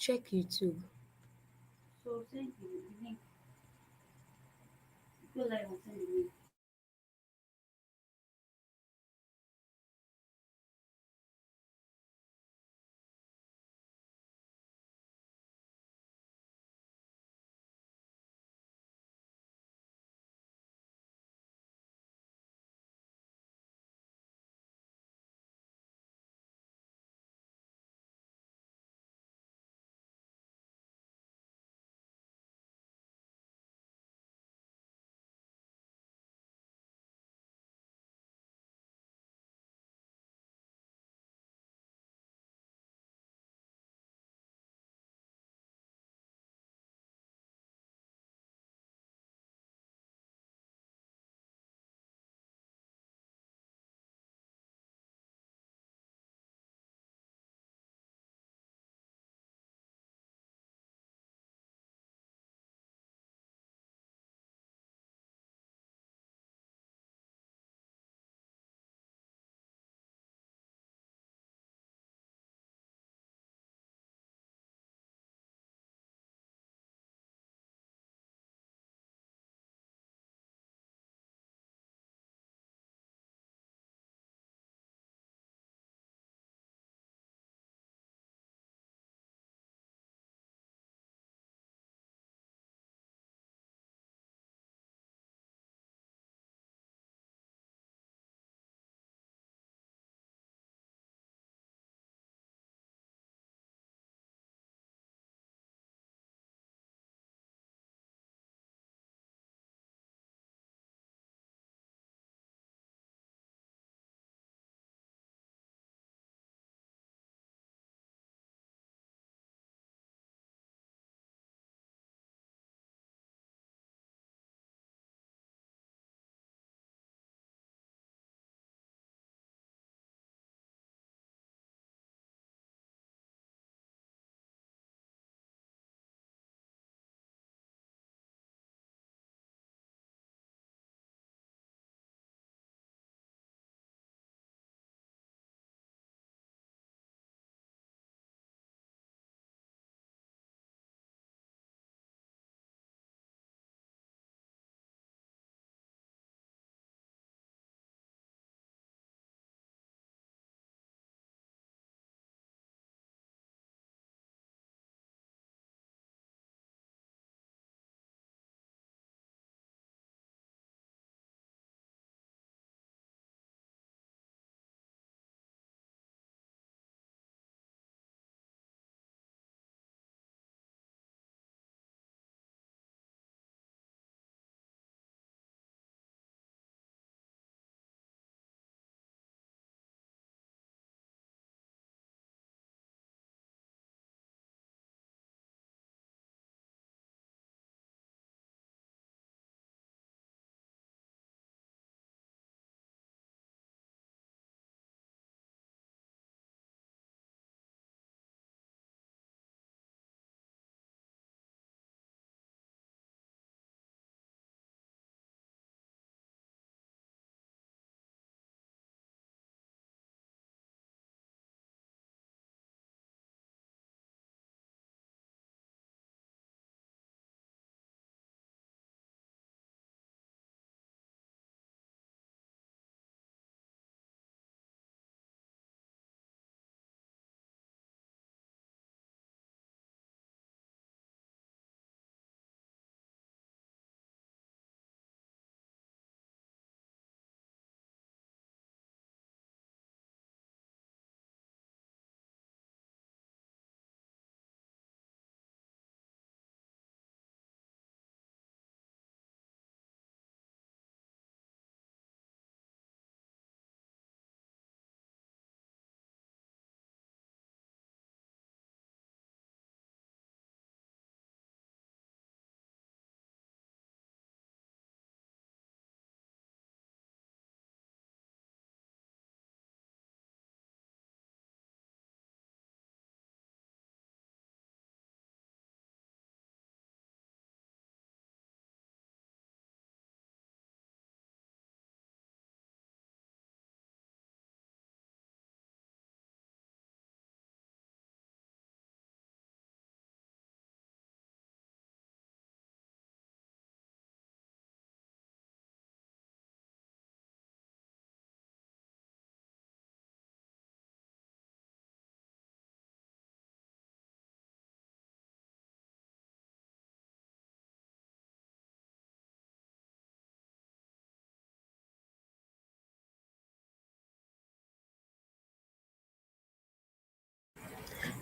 Check YouTube. So send the link. Go live and send the link.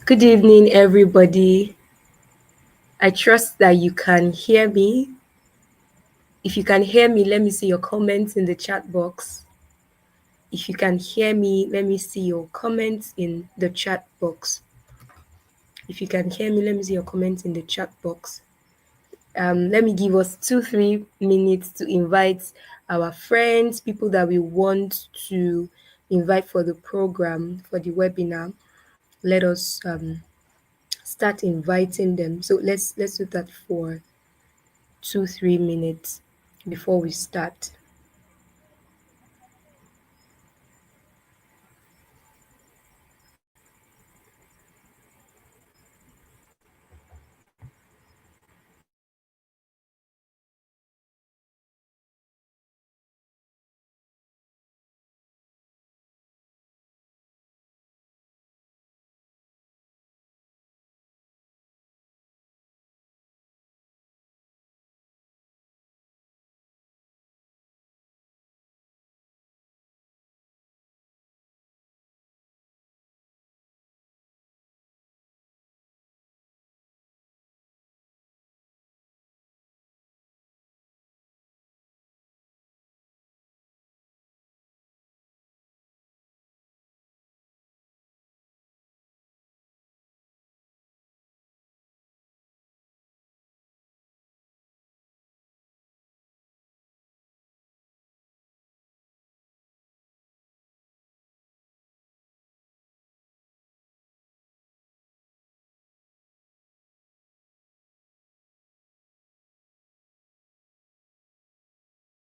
Good evening, everybody. I trust that you can hear me. If you can hear me, let me see your comments in the chat box. If you can hear me, let me see your comments in the chat box. If you can hear me, let me see your comments in the chat box. Let me give us 3 minutes to invite our friends, people that we want to invite for the program, for the webinar. Let us start inviting them. So let's do that for 2 3 minutes before we start.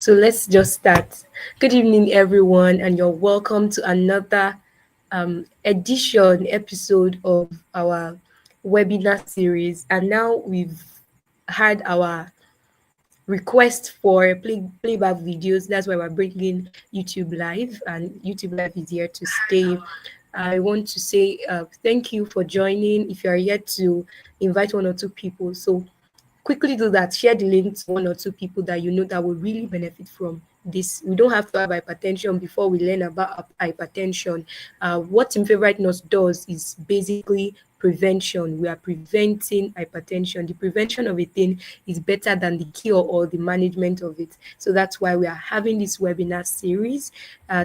So let's just start. Good evening, everyone, and you're welcome to another episode of our webinar series. And now we've had our request for playback videos. That's why we're bringing YouTube Live, and YouTube Live is here to stay. I want to say thank you for joining. If you are yet to invite one or two people, so quickly do that. Share the link to one or two people that you know that will really benefit from this. We don't have to have hypertension before we learn about hypertension. What Team Favorite Nurse does is basically prevention. We are preventing hypertension. The prevention of a thing is better than the cure or the management of it. So that's why we are having this webinar series,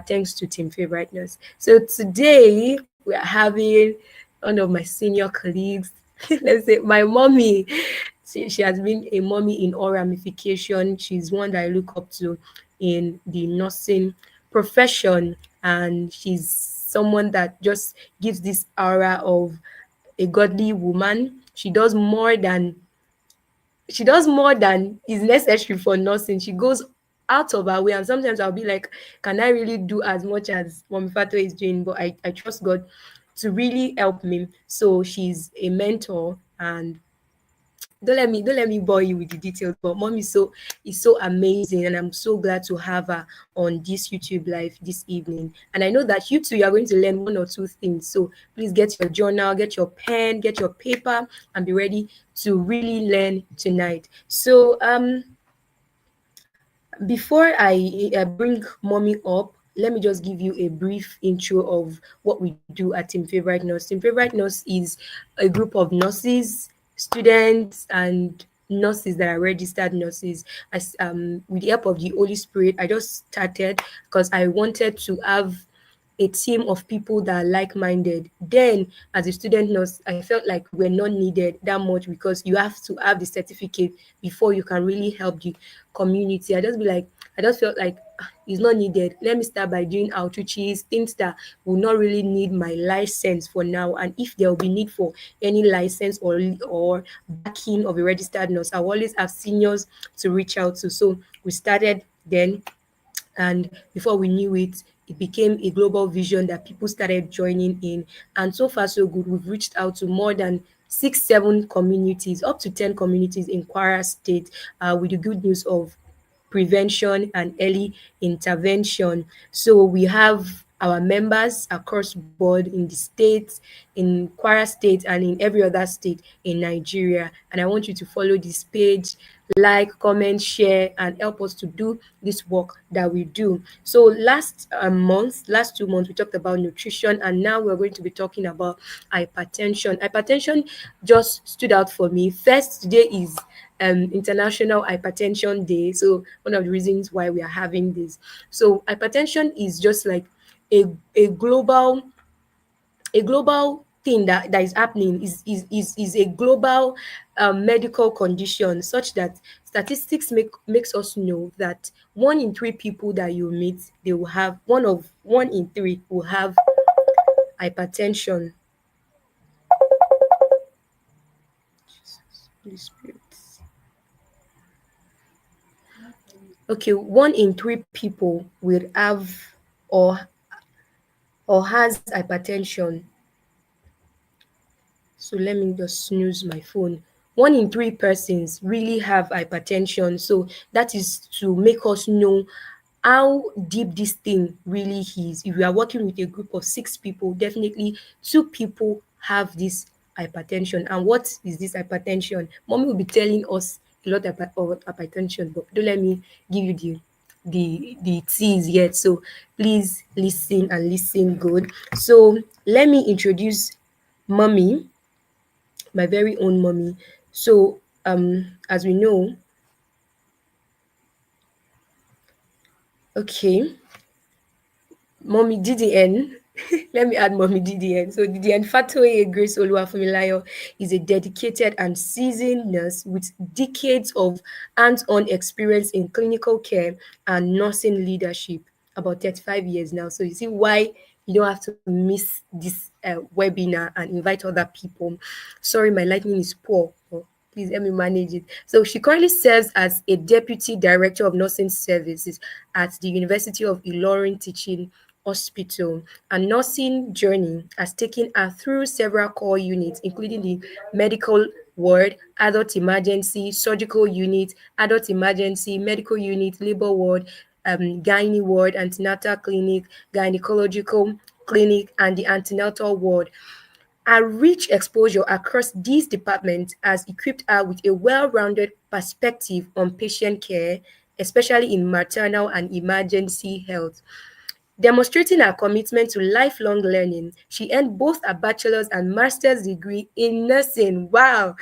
thanks to Team Favorite Nurse. So today we are having one of my senior colleagues, let's say my mommy. She has been a mommy in all ramification. She's one that I look up to in the nursing profession, and she's someone that just gives this aura of a godly woman. She does more than is necessary for nursing. She goes out of her way, and sometimes I'll be like, can I really do as much as Mommy Fato is doing? But I trust God to really help me. So she's a mentor, and don't let me bore you with the details, but mom is so amazing, and I'm so glad to have her on this YouTube live this evening. And I know that you too, you are going to learn one or two things. So please get your journal, get your pen, get your paper, and be ready to really learn tonight. So before I bring mommy up, let me just give you a brief intro of what we do at Team Favorite Nurse. Team Favorite Nurse is a group of nurses, students, and nurses that are registered nurses. As with the help of the Holy Spirit, I just started because I wanted to have a team of people that are like-minded. Then, as a student nurse, I felt like we're not needed that much because you have to have the certificate before you can really help the community. I just felt like it's not needed. Let me start by doing outreaches, things that will not really need my license for now. And if there will be need for any license or backing of a registered nurse, I will always have seniors to reach out to. So we started then, and before we knew it, it became a global vision that people started joining in. And so far so good, we've reached out to more than 6 7 communities, up to 10 communities in Kwara State, with the good news of prevention and early intervention. So we have our members across board in the states, in Kwara State, and in every other state in Nigeria. And I want you to follow this page, like, comment, share, and help us to do this work that we do. So last 2 months, we talked about nutrition, and now we're going to be talking about hypertension. Hypertension just stood out for me. First, today is International Hypertension Day. So one of the reasons why we are having this. So hypertension is just like a a global a global thing that is happening, is a global medical condition, such that statistics makes us know that 1 in 3 people that you meet, they will have 1 in 3 will have hypertension. Holy Spirit. Okay, 1 in 3 people will have or has hypertension. So let me just snooze my phone. 1 in 3 persons really have hypertension. So that is to make us know how deep this thing really is. If we are working with a group of 6 people, definitely 2 people have this hypertension. And what is this hypertension? Mommy will be telling us a lot about hypertension, but don't let me give you the T's yet. So please listen and listen good. So let me introduce mommy, my very own mommy. So as we know, okay, mommy DDN. Let me add mommy DDN. So DDN Fatoye Grace Oluwafunmilayo is a dedicated and seasoned nurse with decades of hands-on experience in clinical care and nursing leadership. About 35 years now. So you see why you don't have to miss this webinar and invite other people. Sorry, my lightning is poor. But please help me manage it. So she currently serves as a deputy director of nursing services at the University of Ilorin Teaching Hospital. A nursing journey has taken her through several core units, including the medical ward, adult emergency, surgical unit, adult emergency, medical unit, labor ward, gynae ward, antenatal clinic, gynecological clinic, and the antenatal ward. Her rich exposure across these departments has equipped her with a well-rounded perspective on patient care, especially in maternal and emergency health. Demonstrating her commitment to lifelong learning, she earned both a bachelor's and master's degree in nursing. Wow!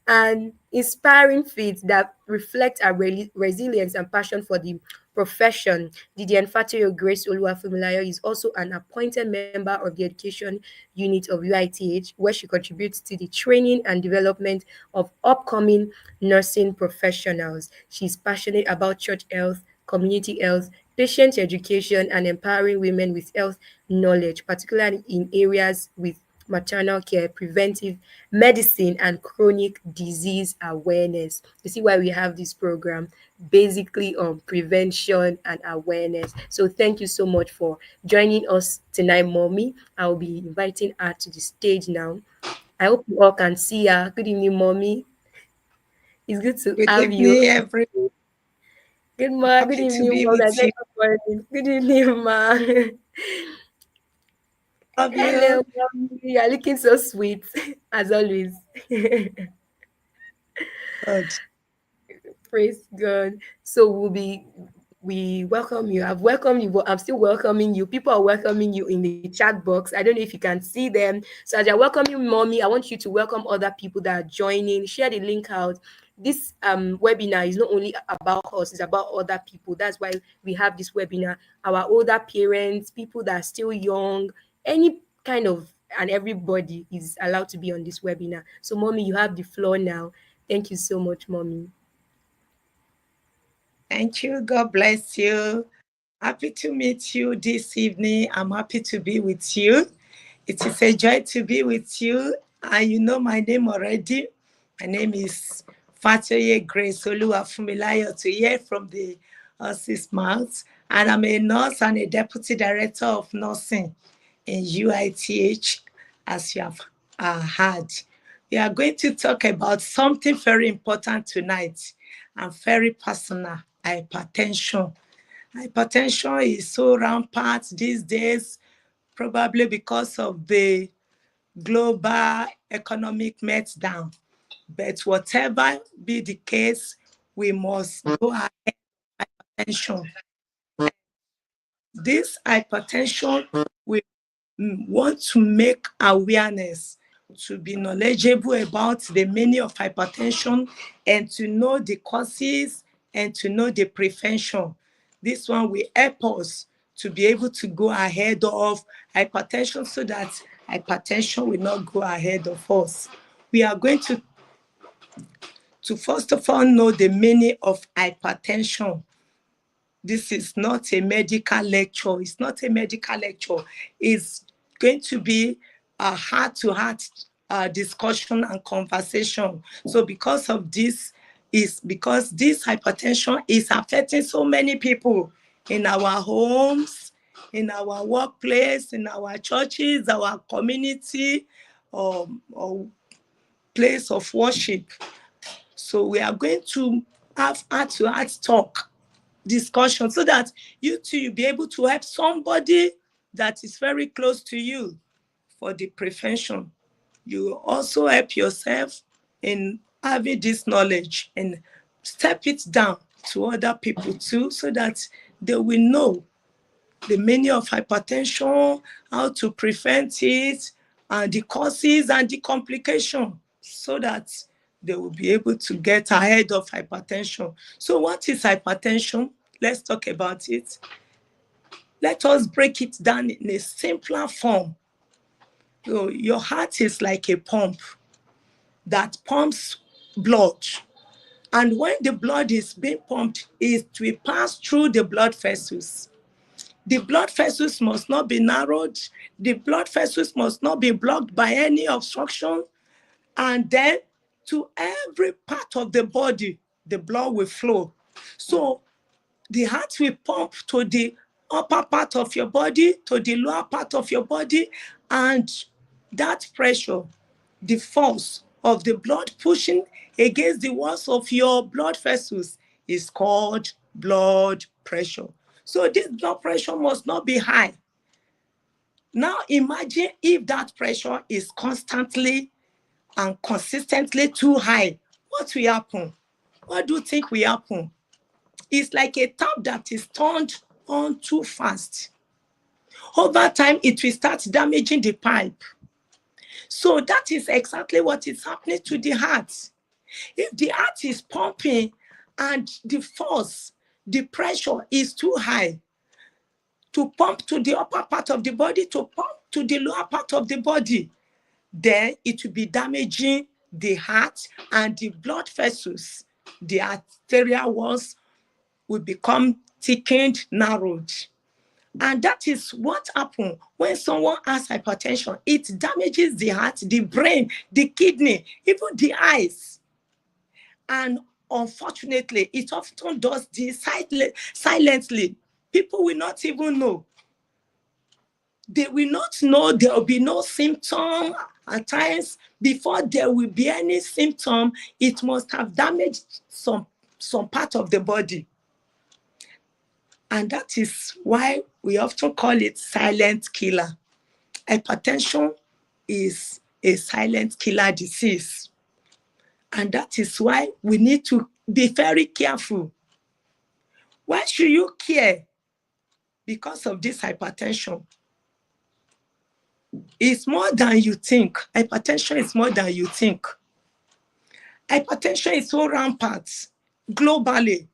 An inspiring feat that reflects her resilience and passion for the profession. Didier Fatoyo Grace Oluwafunmilayo is also an appointed member of the education unit of UITH, where she contributes to the training and development of upcoming nursing professionals. She's passionate about church health, community health, patient education, and empowering women with health knowledge, particularly in areas with maternal care, preventive medicine, and chronic disease awareness. You see why we have this program basically on prevention and awareness. So thank you so much for joining us tonight, mommy. I'll be inviting her to the stage now. I hope you all can see her. Good evening, mommy. It's good to Good have you. evening, everyone. Good Happy to evening, be mom. I with said you. good morning. Good evening, ma. Love Hello, you. mommy. You're looking so sweet, as always. Good. Praise God. So we welcome you. I've welcomed you, but I'm still welcoming you. People are welcoming you in the chat box. I don't know if you can see them. So as you're welcoming mommy, I want you to welcome other people that are joining. Share the link out. This webinar is not only about us, it's about other people. That's why we have this webinar. Our older parents, people that are still young, any kind of, and everybody is allowed to be on this webinar. So mommy, you have the floor now. Thank you so much, mommy. Thank you. God bless you. Happy to meet you this evening. I'm happy to be with you. It is a joy to be with you. And you know my name already. My name is Fatoye Grace Oluwafunmilayo, to hear from the horse's mouth. And I'm a nurse and a deputy director of nursing in UITH, as you have heard. We are going to talk about something very important tonight and very personal: hypertension. Hypertension is so rampant these days. probably because of the global economic meltdown. But whatever be the case, we must go ahead attention. This hypertension, we want to make awareness, to be knowledgeable about the meaning of hypertension and to know the causes and to know the prevention. This one will help us to be able to go ahead of hypertension so that hypertension will not go ahead of us. We are going to first of all know the meaning of hypertension. This is not a medical lecture. It's not a medical lecture. It's going to be a heart-to-heart discussion and conversation. So because of this, is because this hypertension is affecting so many people in our homes, in our workplace, in our churches, our community, or place of worship. So we are going to have heart-to-heart talk discussion so that you too you'll be able to help somebody that is very close to you for the prevention. You also help yourself in having this knowledge and step it down to other people too so that they will know the meaning of hypertension, how to prevent it, and the causes and the complication so that they will be able to get ahead of hypertension. So what is hypertension? Let's talk about it. Let us break it down in a simpler form. So your heart is like a pump that pumps blood. And when the blood is being pumped, it will pass through the blood vessels. The blood vessels must not be narrowed. The blood vessels must not be blocked by any obstruction. And then to every part of the body, the blood will flow. So the heart will pump to the upper part of your body, to the lower part of your body, and that pressure, the force of the blood pushing against the walls of your blood vessels is called blood pressure. So this blood pressure must not be high. Now imagine if that pressure is constantly and consistently too high. What will happen? What do you think will happen? It's like a tap that is turned on too fast. Over time, it will start damaging the pipe. So that is exactly what is happening to the heart. If the heart is pumping and the force, the pressure is too high to pump to the upper part of the body, to pump to the lower part of the body, then it will be damaging the heart and the blood vessels. The arterial walls will become thickened, narrowed. And that is what happens when someone has hypertension. It damages the heart, the brain, the kidney, even the eyes. And unfortunately, it often does this silently. People will not even know. They will not know. There will be no symptom. At times, before there will be any symptom, it must have damaged some part of the body. And that is why we often call it silent killer. Hypertension is a silent killer disease. And that is why we need to be very careful. Why should you care? Because of this hypertension. It's more than you think. Hypertension is more than you think. Hypertension is so rampant globally.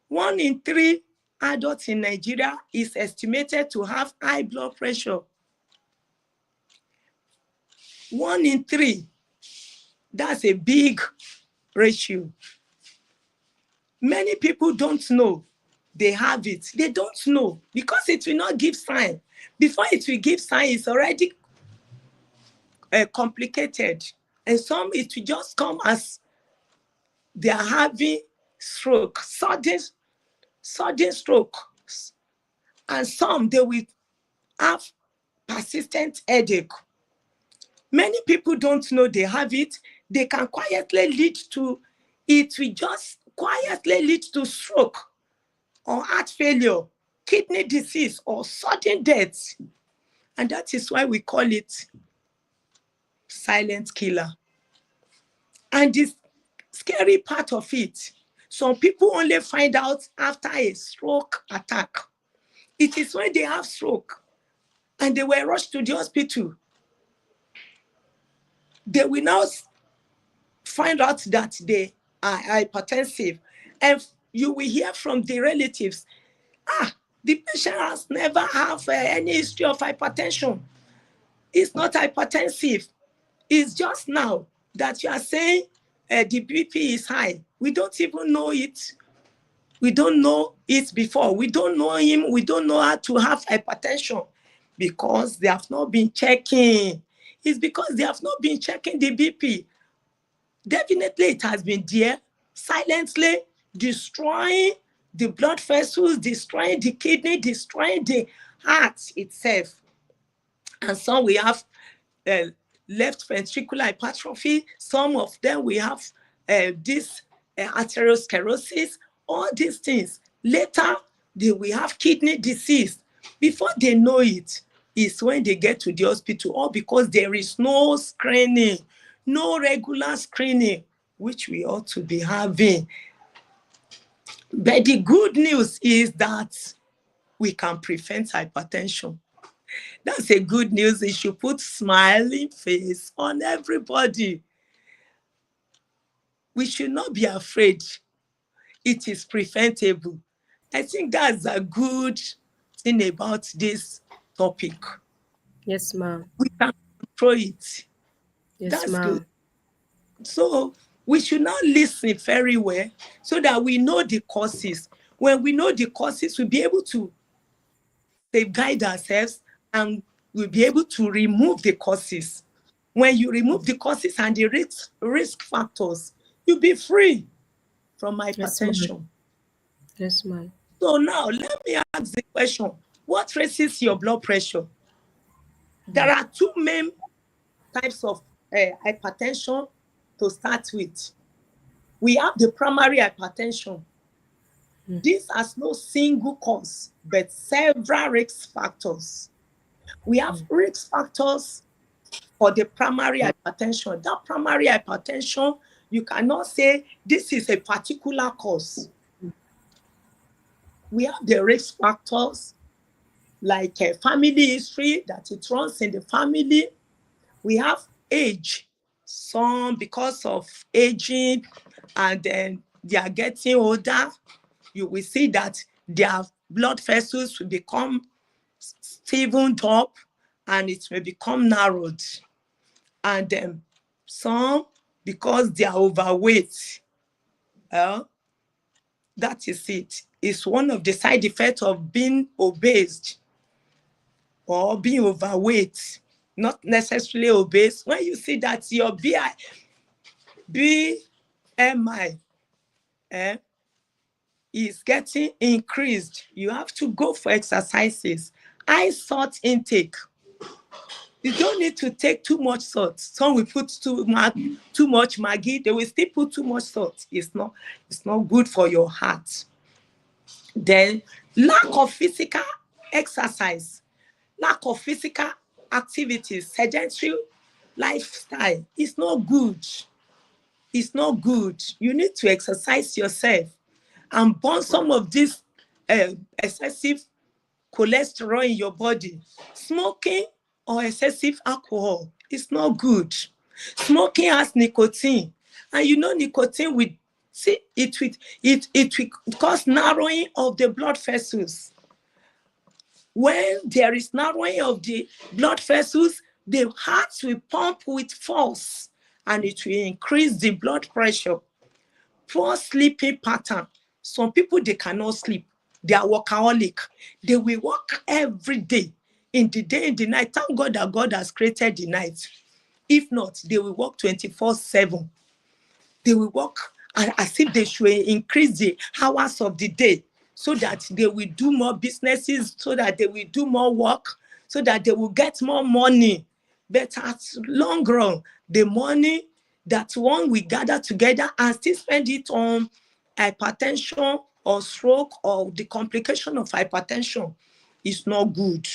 1 in 3 adults in Nigeria is estimated to have high blood pressure. 1 in 3. That's a big ratio. Many people don't know they have it. They don't know because it will not give sign. Before it will give sign, it's already complicated. And some, it will just come as they are having stroke, sudden stroke. And some, they will have persistent headache. Many people don't know they have it. They can quietly lead to, it will just quietly lead to stroke or heart failure, kidney disease, or sudden death. And that is why we call it silent killer. And this scary part of it, some people only find out after a stroke attack. It is when they have stroke and they were rushed to the hospital, they will now find out that they are hypertensive. And you will hear from the relatives, the patient has never have any history of hypertension. It's not hypertensive. It's just now that you are saying the BP is high. We don't even know it. We don't know it before. We don't know him. We don't know how to have hypertension because they have not been checking. It's because they have not been checking the BP. Definitely it has been there, silently destroying the blood vessels, destroying the kidney, destroying the heart itself. And some we have left ventricular hypertrophy. Some of them we have this arteriosclerosis. All these things. Later, they will have kidney disease. Before they know it, is when they get to the hospital, or because there is no screening, no regular screening, which we ought to be having. But the good news is that we can prevent hypertension. That's a good news. It should put smiling face on everybody. We should not be afraid. It is preventable. I think that's a good thing about this topic. Yes, ma'am. We can control it. Yes, That's good. ma'am. So we should now listen very well so that we know the causes. When we know the causes, we'll be able to safeguard ourselves and we'll be able to remove the causes. When you remove the causes and the risk factors, you'll be free from Yes, ma'am. hypertension. Yes, ma'am. So now let me ask the question, what raises your blood pressure? There are two main types of hypertension to start with. We have the primary hypertension. This has no single cause, but several risk factors. We have risk factors for the primary hypertension. That primary hypertension, you cannot say this is a particular cause. We have the risk factors like family history, that it runs in the family. We have age. Some, because of aging and then they are getting older, you will see that their blood vessels will become stiffened up and it may become narrowed. And then some, because they are overweight, that is it. It's one of the side effects of being obese or being overweight, not necessarily obese. When you see that your BMI is getting increased, you have to go for exercises. High salt intake. You don't need to take too much salt. Some will put too much Maggi. They will still put too much salt. It's not good for your heart. Then lack of physical exercise, lack of physical activities, sedentary lifestyle is not good. It's not good. You need to exercise yourself and burn some of this excessive cholesterol in your body. Smoking or excessive alcohol is not good. Smoking has nicotine, and you know nicotine will cause narrowing of the blood vessels. When there is narrowing of the blood vessels, the heart will pump with force and it will increase the blood pressure. Poor sleeping pattern. Some people, they cannot sleep. They are workaholic. They will work every day, in the day, in the night. Thank God that God has created the night. If not, they will work 24/7. They will work as if they should increase the hours of the day so that they will do more businesses, so that they will do more work, so that they will get more money. But at long run, the money that one will gather together and still spend it on hypertension or stroke or the complication of hypertension is not good.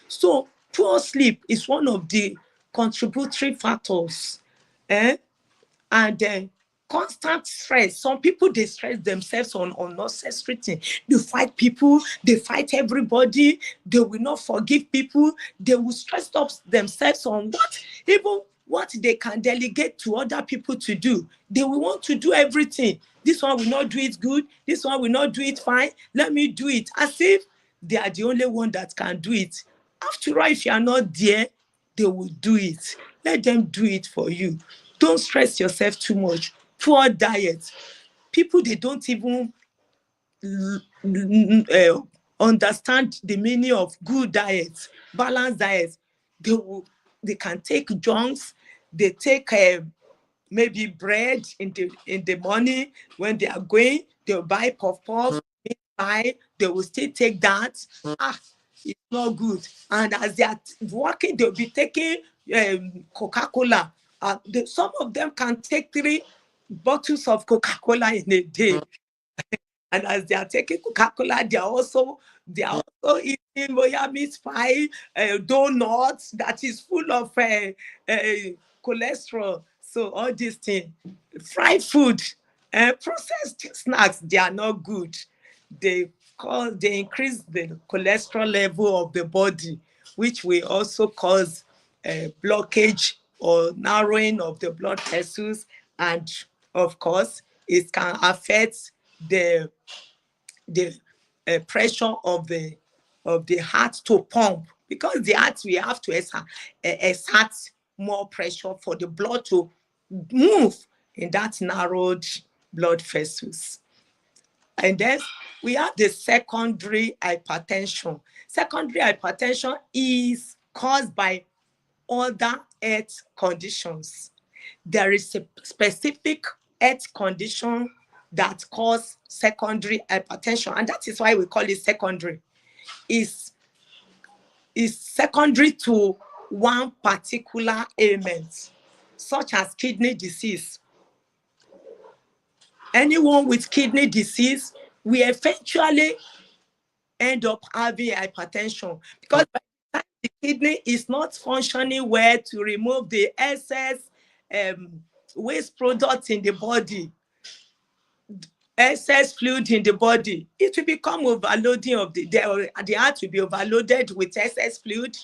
So Poor sleep is one of the contributory factors. Eh? And then constant stress. Some people, they stress themselves on unnecessary things. They fight people, they fight everybody, they will not forgive people, they will stress up themselves on even what they can delegate to other people to do. They will want to do everything. This one will not do it good, this one will not do it fine, let me do it, as if they are the only one that can do it. After all, if you are not there, they will do it. Let them do it for you. Don't stress yourself too much. Poor diet. People, they don't even understand the meaning of good diet, balanced diet. They can take junks, they take maybe bread in the morning. When they are going, they'll buy puff puff, they will still take that. It's not good. And as they are working, they'll be taking Coca-Cola. Some of them can take 3 bottles of Coca-Cola in a day. And as they are taking Coca-Cola, they are also eating meat pie, donuts that is full of cholesterol. So all these things, fried food, processed snacks, they are not good. They increase the cholesterol level of the body, which will also cause blockage or narrowing of the blood vessels, and of course, it can affect the the pressure of the heart to pump, because the heart, we have to exert more pressure for the blood to move in that narrowed blood vessels. And then we have the secondary hypertension. Secondary hypertension is caused by other health conditions. There is a specific health condition that cause secondary hypertension, and that is why we call it secondary. Is secondary to one particular ailment, such as kidney disease. Anyone with kidney disease will eventually end up having hypertension, because by the time the kidney is not functioning well to remove the excess waste products in the body, excess fluid in the body, it will become overloading of the heart will be overloaded with excess fluid,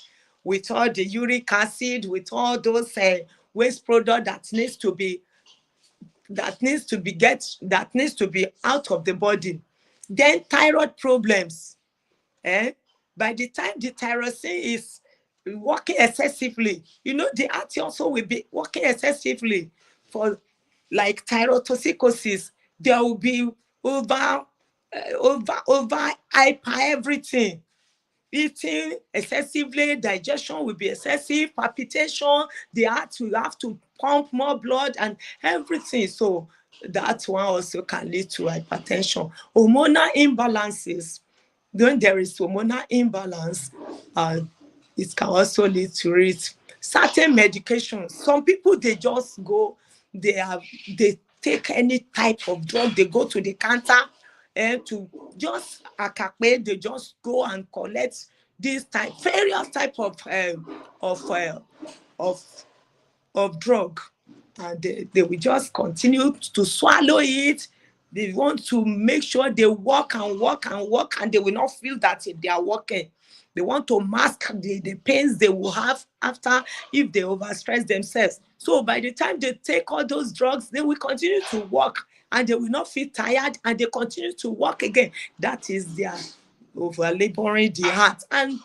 with all the uric acid, with all those waste product that needs to be out of the body. Then thyroid problems. By the time the thyroxine is working excessively, the heart also will be working excessively for, like, thyrotoxicosis. There will be over hyper everything. Eating excessively, digestion will be excessive, palpitation, the heart will have to pump more blood and everything. So that one also can lead to hypertension. Hormonal imbalances. When there is hormonal imbalance, it can also lead to it. Certain medications, some people, they just go, they take any type of drug, they go to the counter and to just akape, they just go and collect various type of uh, of of drug, and they will just continue to swallow it. They want to make sure they work and work and work, and they will not feel that they are working. They want to mask the pains they will have after, if they overstress themselves. So by the time they take all those drugs, they will continue to work, and they will not feel tired, and they continue to work again. That is their over laboring the heart. And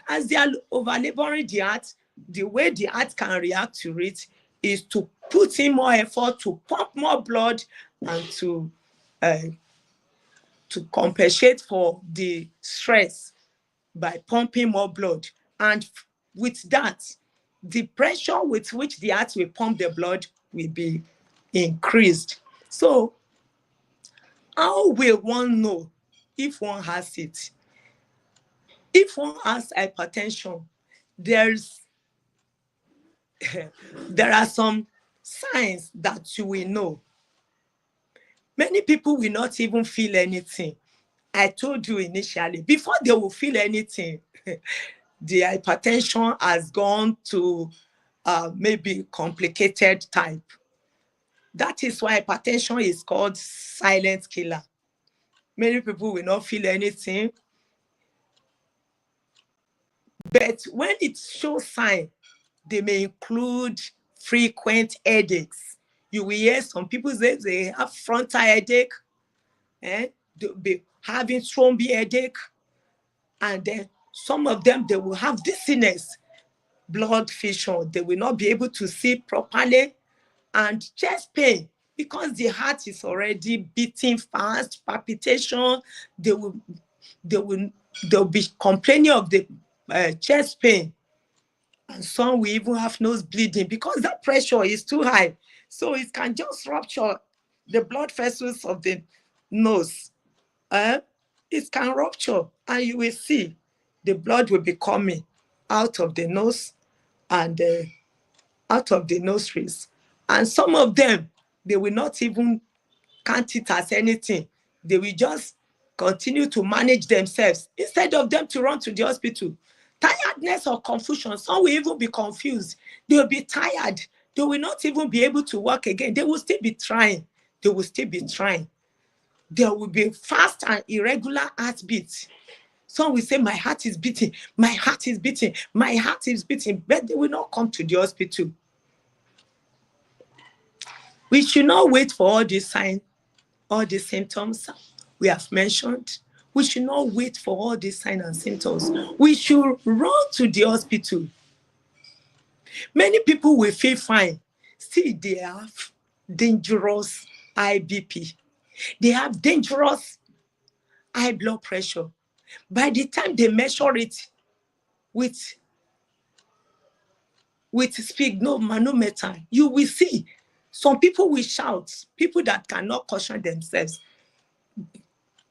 as they are over laboring the heart, the way the heart can react to it is to put in more effort, to pump more blood, and uh, to compensate for the stress by pumping more blood. And with that, the pressure with which the heart will pump the blood will be increased. So how will one know if one has it? If one has hypertension, there's there are some signs that you will know. Many people will not even feel anything. I told you initially, before they will feel anything, the hypertension has gone to maybe complicated type. That is why hypertension is called silent killer. Many people will not feel anything, but when it shows sign, they may include frequent headaches. You will hear some people say they have frontal headache, they'll be having thrombotic headache, and then some of them, they will have dizziness, blood vision, they will not be able to see properly, and chest pain because the heart is already beating fast, palpitation. They will, they'll be complaining of the chest pain, and some will even have nose bleeding because that pressure is too high. So it can just rupture the blood vessels of the nose. It can rupture, and you will see the blood will be coming out of the nose and out of the nostrils. And some of them, they will not even count it as anything. They will just continue to manage themselves instead of them to run to the hospital. Tiredness or confusion, some will even be confused. They will be tired. They will not even be able to walk again. They will still be trying. They will still be trying. There will be fast and irregular heartbeats. Some will say, my heart is beating, my heart is beating, my heart is beating, but they will not come to the hospital. We should not wait for all these signs, all these symptoms we have mentioned. We should not wait for all these signs and symptoms. We should run to the hospital. Many people will feel fine. Still, they have dangerous high BP. They have dangerous high blood pressure. By the time they measure it with sphygmomanometer, you will see some people will shout, people that cannot caution themselves,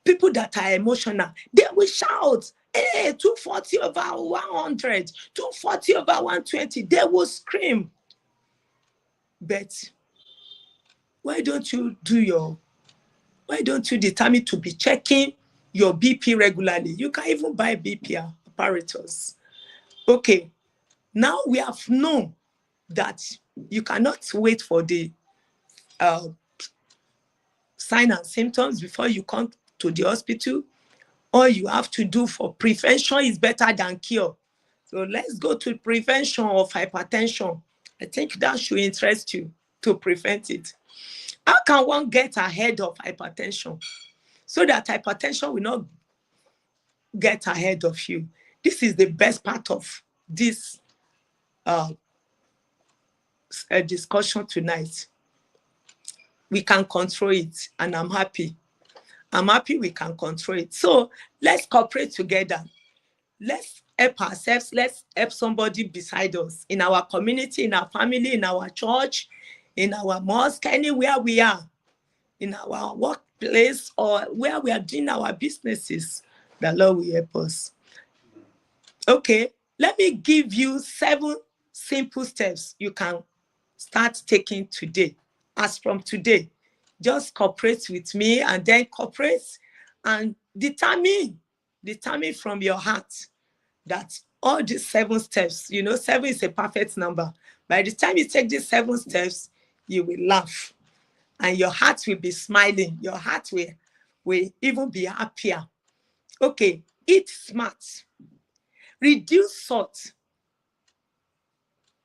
people that are emotional, they will shout, hey, 240 over 100, 240 over 120, they will scream. But why don't you determine to be checking your BP regularly? You can even buy BP apparatus. Okay, now we have known that you cannot wait for the signs and symptoms before you come to the hospital. All you have to do for prevention is better than cure. So let's go to prevention of hypertension. I think that should interest you, to prevent it. How can one get ahead of hypertension so that hypertension will not get ahead of you? This is the best part of this discussion tonight. We can control it, and I'm happy. I'm happy we can control it. So let's cooperate together. Let's help ourselves. Let's help somebody beside us in our community, in our family, in our church, in our mosque, anywhere we are, in our workplace, or where we are doing our businesses. The Lord will help us. Okay, let me give you 7 simple steps you can start taking today. As from today, just cooperate with me, and then cooperate and determine from your heart that all these 7 steps, 7 is a perfect number. By the time you take these 7 steps, you will laugh and your heart will be smiling. Your heart will even be happier. Okay, eat smart. Reduce salt.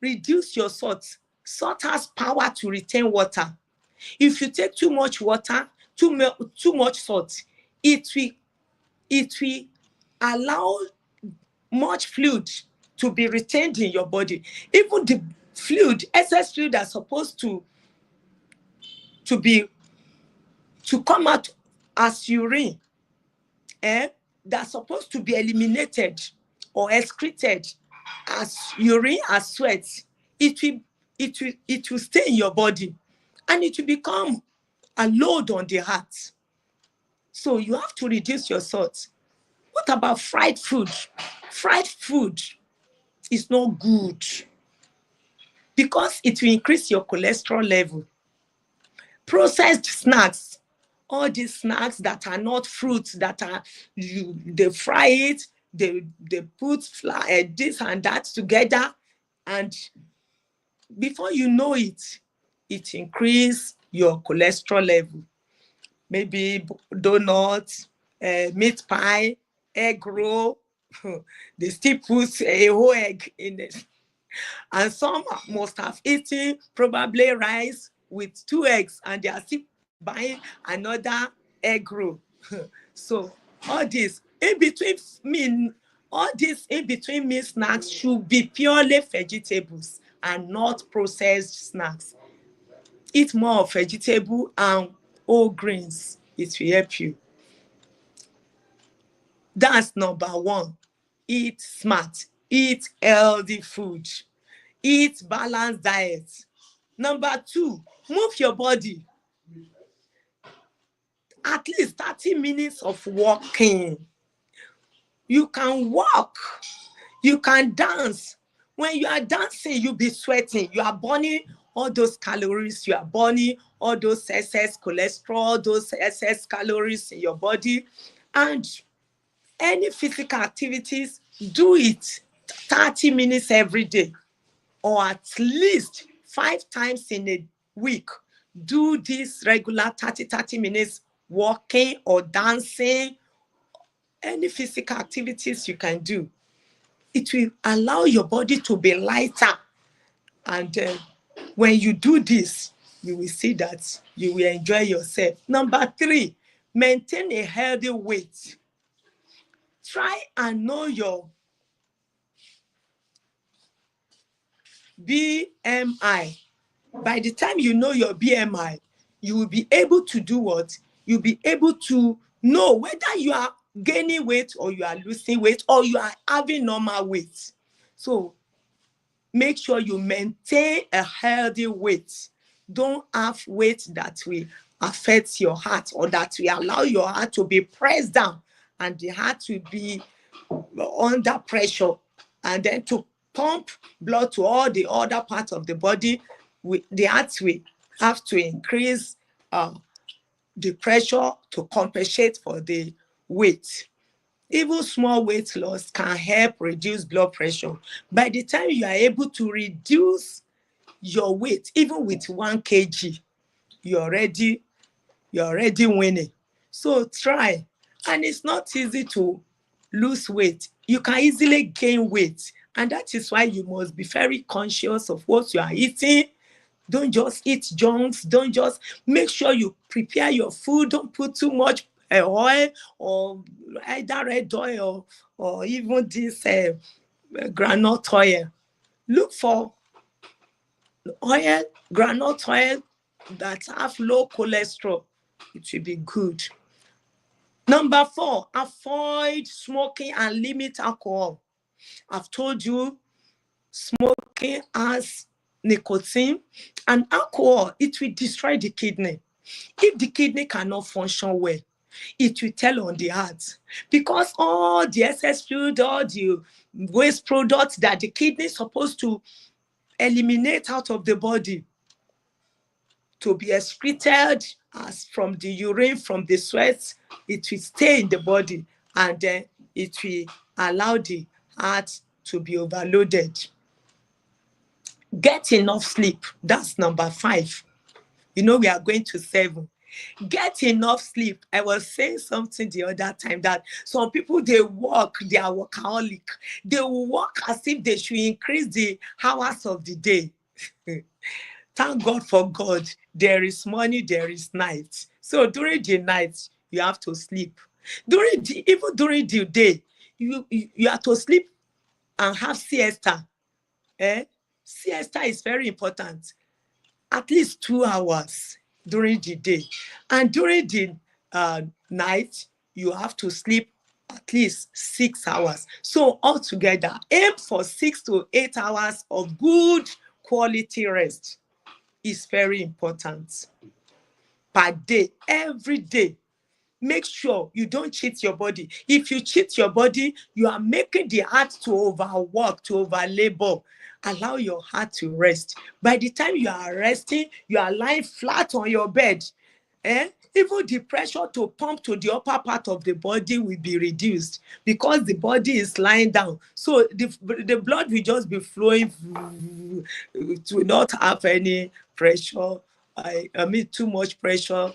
Reduce your salt. Salt has power to retain water. If you take too much water, too much salt, it will allow much fluid to be retained in your body. Even the fluid, excess fluid, that's supposed to come out as urine, that's supposed to be eliminated or excreted as urine, as sweat, it will stay in your body, and it will become a load on the heart. So you have to reduce your salt. What about fried food? Fried food is not good because it will increase your cholesterol level. Processed snacks, all these snacks that are not fruits, that are they fry it, They put this and that together, and before you know it, it increase your cholesterol level. Maybe donuts, meat pie, egg roll. They still put a whole egg in it. And some must have eaten probably rice with two eggs, and they are still buying another egg roll. So all this in between mean all this in between meal snacks should be purely vegetables and not processed snacks. Eat more of vegetable and whole grains. It will help you. That's number one. Eat smart. Eat healthy food. Eat balanced diet. Number two, move your body. At least 30 minutes of walking. You can walk. You can dance. When you are dancing, you'll be sweating. You are burning all those calories. You are burning all those excess cholesterol, those excess calories in your body. And any physical activities, do it 30 minutes every day, or at least 5 times in a week. Do this regular 30 minutes walking or dancing, any physical activities you can do. It will allow your body to be lighter. And when you do this, you will see that you will enjoy yourself. Number three, maintain a healthy weight. Try and know your BMI. By the time you know your BMI, you will be able to do what? You'll be able to know whether you are gaining weight or you are losing weight or you are having normal weight. So make sure you maintain a healthy weight. Don't have weight that will affect your heart or that will allow your heart to be pressed down and the heart will be under pressure, and then to pump blood to all the other parts of the body. The heart will have to increase the pressure to compensate for the weight. Even small weight loss can help reduce blood pressure. By the time you are able to reduce your weight, even with 1 kg, you're already winning. So try. And it's not easy to lose weight. You can easily gain weight. And that is why you must be very conscious of what you are eating. Don't just eat junks. Don't just make sure you prepare your food. Don't put too much oil, or either red oil or even this groundnut oil. Look for oil, groundnut oil that have low cholesterol. It will be good. Number four, avoid smoking and limit alcohol. I've told you smoking has nicotine, and alcohol, it will destroy the kidney. If the kidney cannot function well, it will tell on the heart, because all the excess fluid, all the waste products that the kidney is supposed to eliminate out of the body to be excreted as from the urine, from the sweat, it will stay in the body, and then it will allow the heart to be overloaded. Get enough sleep. That's number five. We are going to 7. Get enough sleep. I was saying something the other time that some people, they are workaholic. They will work as if they should increase the hours of the day. Thank God for God. There is morning, there is night. So during the night, you have to sleep. Even during the day, you have to sleep and have siesta. Siesta is very important. At least 2 hours during the day. And during the night, you have to sleep at least 6 hours. So altogether, aim for 6 to 8 hours of good quality rest. Is very important per day, every day. Make sure you don't cheat your body. If you cheat your body, you are making the heart to overwork, to overlabor. Allow your heart to rest. By the time you are resting, you are lying flat on your bed. Even the pressure to pump to the upper part of the body will be reduced because the body is lying down. So the blood will just be flowing. It will not have any pressure. I mean, too much pressure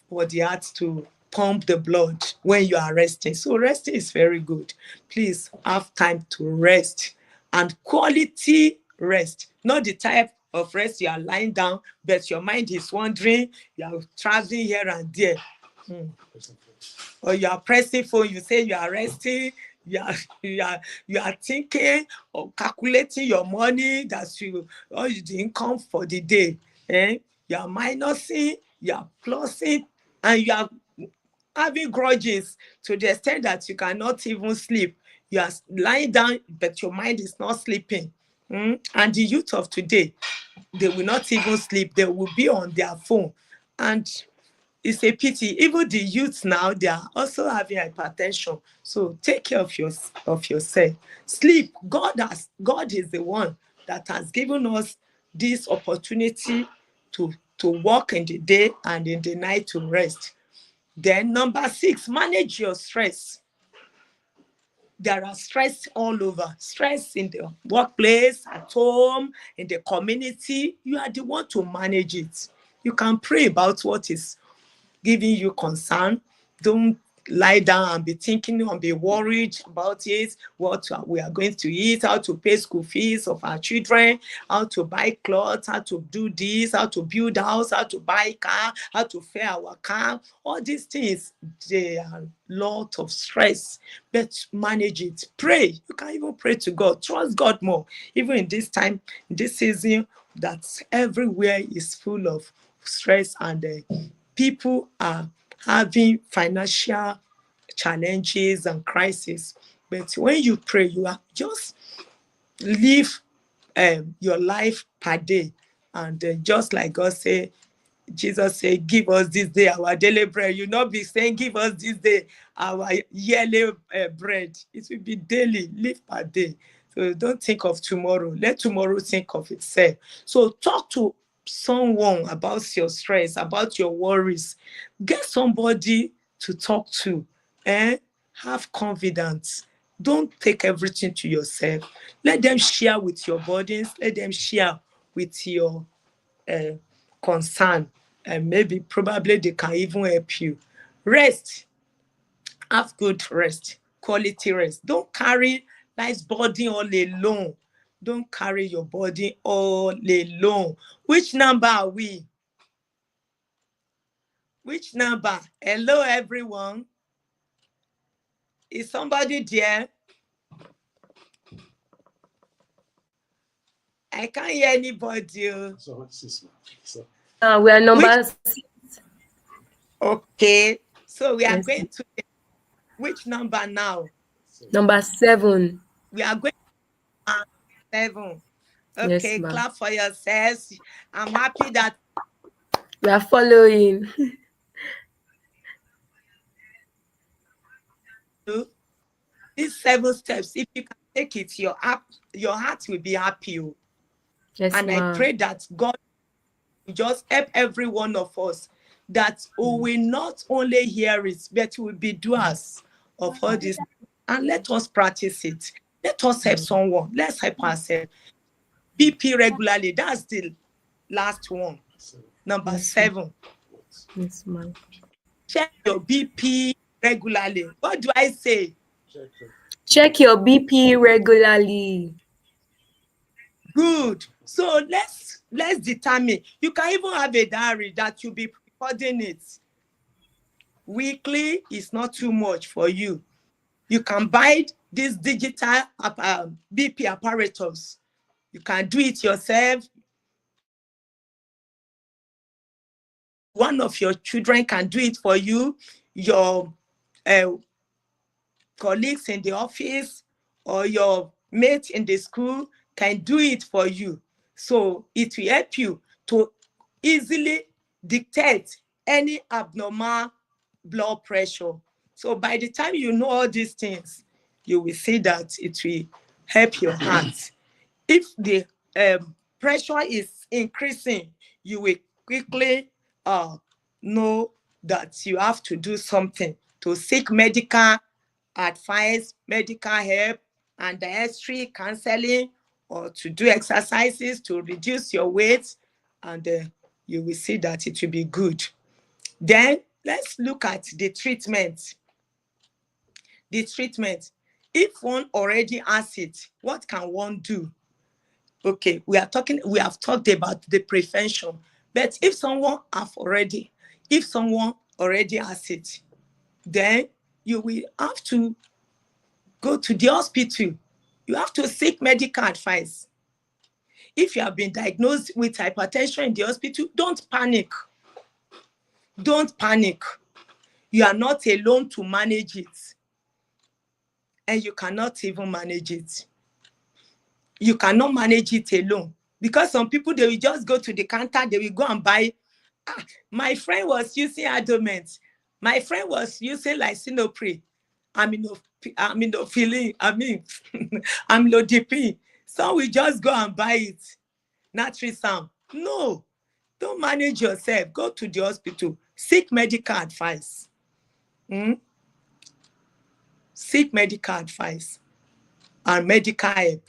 for the heart to pump the blood when you are resting. So resting is very good. Please have time to rest, and quality rest, not the type of rest you are lying down, but your mind is wandering, you are traveling here and there. Or you are pressing phone, you say you are resting, you are you are thinking or calculating your money that you or the income for the day. You are minusing, you are plusing, and you are having grudges to the extent that you cannot even sleep. You are lying down, but your mind is not sleeping. And the youth of today, they will not even sleep. They will be on their phone. And it's a pity. Even the youths now, they are also having hypertension. So take care of yourself. Sleep. God is the one that has given us this opportunity to work in the day and in the night to rest. Then number 6, manage your stress. There are stress all over. Stress in the workplace, at home, in the community. You are the one to manage it. You can pray about what is giving you concern. Don't lie down and be thinking and be worried about it, what we are going to eat, how to pay school fees of our children, how to buy clothes, how to do this, how to build a house, how to buy a car, how to fare our car. All these things, they are a lot of stress, but manage it. Pray. You can even pray to God. Trust God more. Even in this time, in this season, that everywhere is full of stress, and people are having financial challenges and crises. But when you pray, you are just live your life per day. And just like God say, Jesus said, give us this day our daily bread. You not be saying, give us this day our yearly bread. It will be daily, live per day. So don't think of tomorrow. Let tomorrow think of itself. So talk to someone about your stress, about your worries. Get somebody to talk to. Have confidence. Don't take everything to yourself. Let them share with your burdens. Let them share with your uh, concern, and maybe probably they can even help you. Rest. Have good rest, quality rest. Don't carry life's burden all alone. Don't carry your body all alone. Which number are we? Which number? Hello, everyone. Is somebody there? I can't hear anybody. We are Which? number 6. Okay. So we are Yes. going to which number now? Number 7. We are going to 7. Yes, Okay, ma'am. clap for yourselves. I'm happy that We are following. you these 7 steps. If you can take it, your heart will be happy. Yes, And I ma'am. pray that God will just help every one of us, that we will not only hear it, but we will be doers of all this. And let us practice it. Let us help someone. Let's help ourselves. BP regularly. That's the last one. Number Yes, ma'am. 7. Yes, ma'am. Check your BP regularly. What do I say? Check your BP regularly. Good. So let's determine. You can even have a diary that you'll be recording it. Weekly is not too much for you. You can buy this digital BP apparatus. You can do it yourself. One of your children can do it for you. Your uh, colleagues in the office or your mate in the school can do it for you. So it will help you to easily dictate any abnormal blood pressure. So by the time you know all these things, you will see that it will help your heart. If the pressure is increasing, you will quickly know that you have to do something to seek medical advice, medical help, and dietary counseling, or to do exercises to reduce your weight, and you will see that it will be good. Then let's look at the treatment. The treatment. If one already has it, what can one do? Okay, we have talked about the prevention, but if someone already has it, then you will have to go to the hospital. You have to seek medical advice. If you have been diagnosed with hypertension in the hospital, don't panic. Don't panic. You are not alone to manage it, and you cannot even manage it. You cannot manage it alone, because some people, they will just go to the counter, they will go and buy. My friend was using Adomant. My friend was using Lisinopril, aminophylline, amlodipine. Some will just go and buy it. Natrisam. No, don't manage yourself. Go to the hospital. Seek medical advice. Seek medical advice and medical help.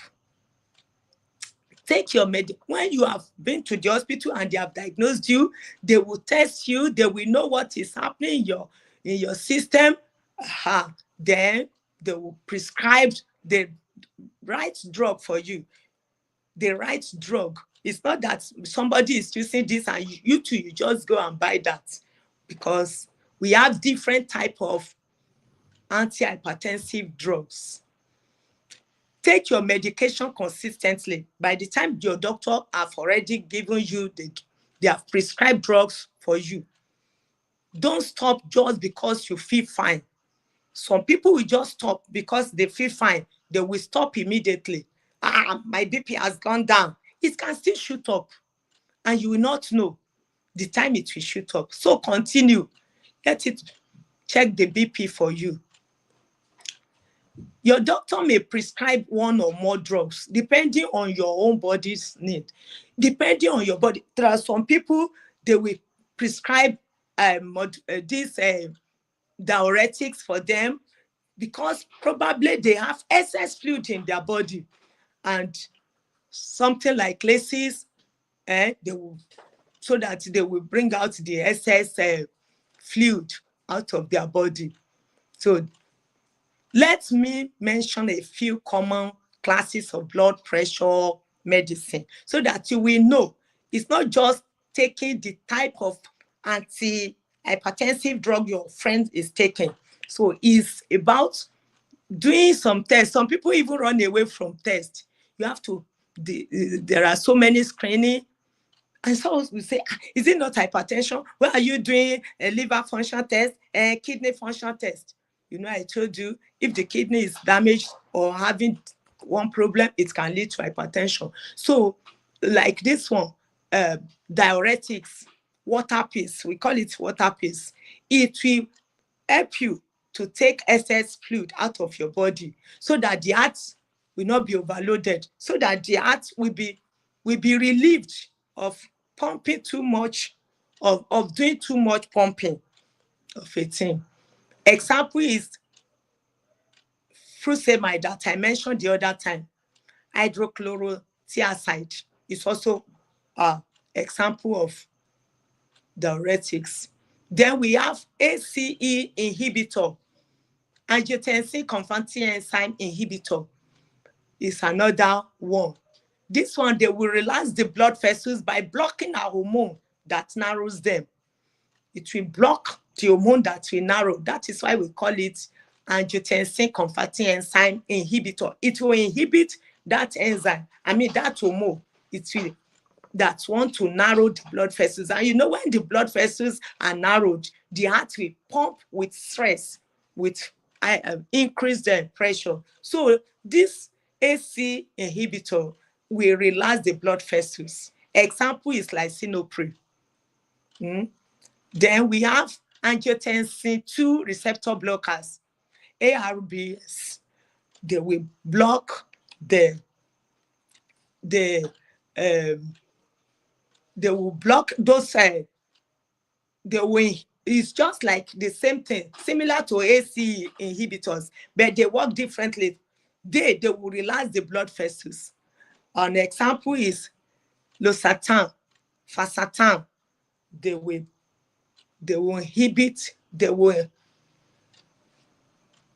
Take your when you have been to the hospital and they have diagnosed you, they will test you, they will know what is happening in your system. Then they will prescribe the right drug for you. The right drug. It's not that somebody is using this and you too, you just go and buy that, because we have different type of antihypertensive drugs. Take your medication consistently. By the time your doctor have already given you they have prescribed drugs for you. Don't stop just because you feel fine. Some people will just stop because they feel fine. They will stop immediately. My BP has gone down. It can still shoot up, and you will not know the time it will shoot up. So continue. Let it check the BP for you. Your doctor may prescribe one or more drugs depending on your own body's need. Depending on your body, there are some people, they will prescribe these diuretics for them, because probably they have excess fluid in their body, and something like laces, so that they will bring out the excess fluid out of their body. So let me mention a few common classes of blood pressure medicine, so that you will know it's not just taking the type of anti-hypertensive drug your friend is taking. So it's about doing some tests. Some people even run away from tests. You have to, there are so many screening. And so we say, is it not hypertension? Why are you doing a liver function test, a kidney function test? I told you, if the kidney is damaged or having one problem, it can lead to hypertension. So like this one, diuretics, water piece, we call it water piece. It will help you to take excess fluid out of your body, so that the heart will not be overloaded, so that the heart will be relieved of pumping too much, of doing too much pumping of a thing. Example is furosemide that I mentioned the other time. Hydrochlorothiazide is also an example of diuretics. Then we have ACE inhibitor, angiotensin converting enzyme inhibitor is another one. This one, they will relax the blood vessels by blocking a hormone that narrows them. It will block the hormone that will narrow. That is why we call it angiotensin converting enzyme inhibitor. It will inhibit that enzyme, that hormone. It will, that want to narrow the blood vessels. And when the blood vessels are narrowed, the heart will pump with stress, with increased pressure. So this AC inhibitor will relax the blood vessels. Example is lisinopril. Then we have angiotensin 2 receptor blockers, ARBs. They will block they will block those they will, it's just like the same thing, similar to ACE inhibitors, but they work differently. They will relax the blood vessels. An example is losartan, fasartan. They will inhibit, they will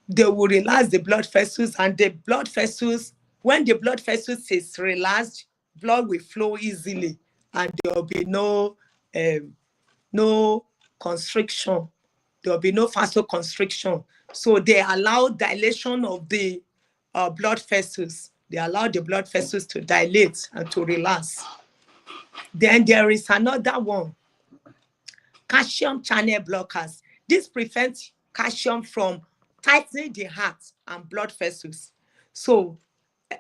relax the blood vessels, and the blood vessels, when the blood vessels is relaxed, blood will flow easily, and there will be no constriction. There will be no vasoconstriction. So they allow dilation of the blood vessels. They allow the blood vessels to dilate and to relax. Then there is another one, calcium channel blockers. This prevents calcium from tightening the heart and blood vessels. So,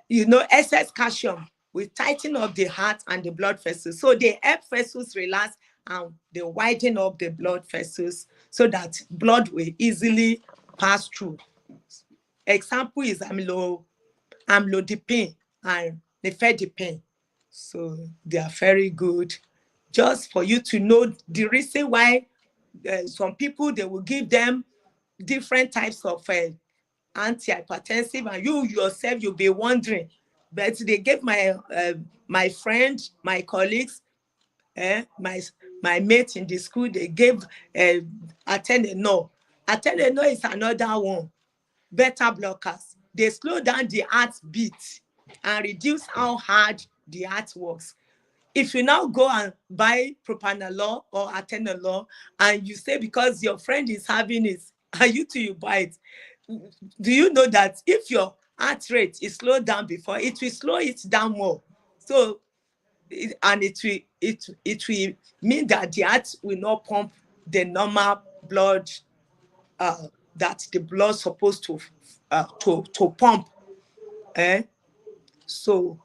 excess calcium will tighten up the heart and the blood vessels. So they help vessels relax, and they widen up the blood vessels so that blood will easily pass through. Example is amlodipine and nifedipine. So they are very good. Just for you to know the reason why some people, they will give them different types of antihypertensive, and you yourself, you'll be wondering. But they gave my friend, my colleagues, my mates in the school, they gave atenolol. Atenolol is another one. Beta blockers, they slow down the heart beat and reduce how hard the heart works. If you now go and buy propanolol or atenolol, and you say because your friend is having it, and you too you buy it, do you know that if your heart rate is slowed down before, it will slow it down more? So it will mean that the heart will not pump the normal blood that the blood supposed to pump. So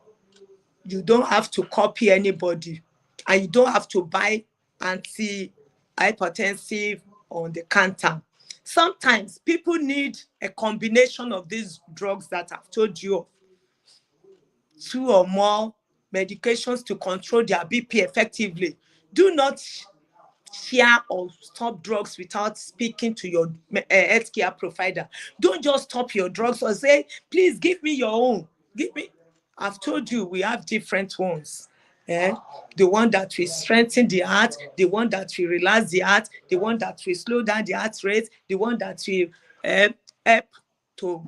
you don't have to copy anybody, and you don't have to buy anti-hypertensive on the counter. Sometimes people need a combination of these drugs that I've told you of, 2 or more medications to control their BP effectively. Do not share or stop drugs without speaking to your healthcare provider. Don't just stop your drugs or say, please give me your own. Give me. I've told you we have different ones. The one that will strengthen the heart, the one that will relax the heart, the one that will slow down the heart rate, the one that will help to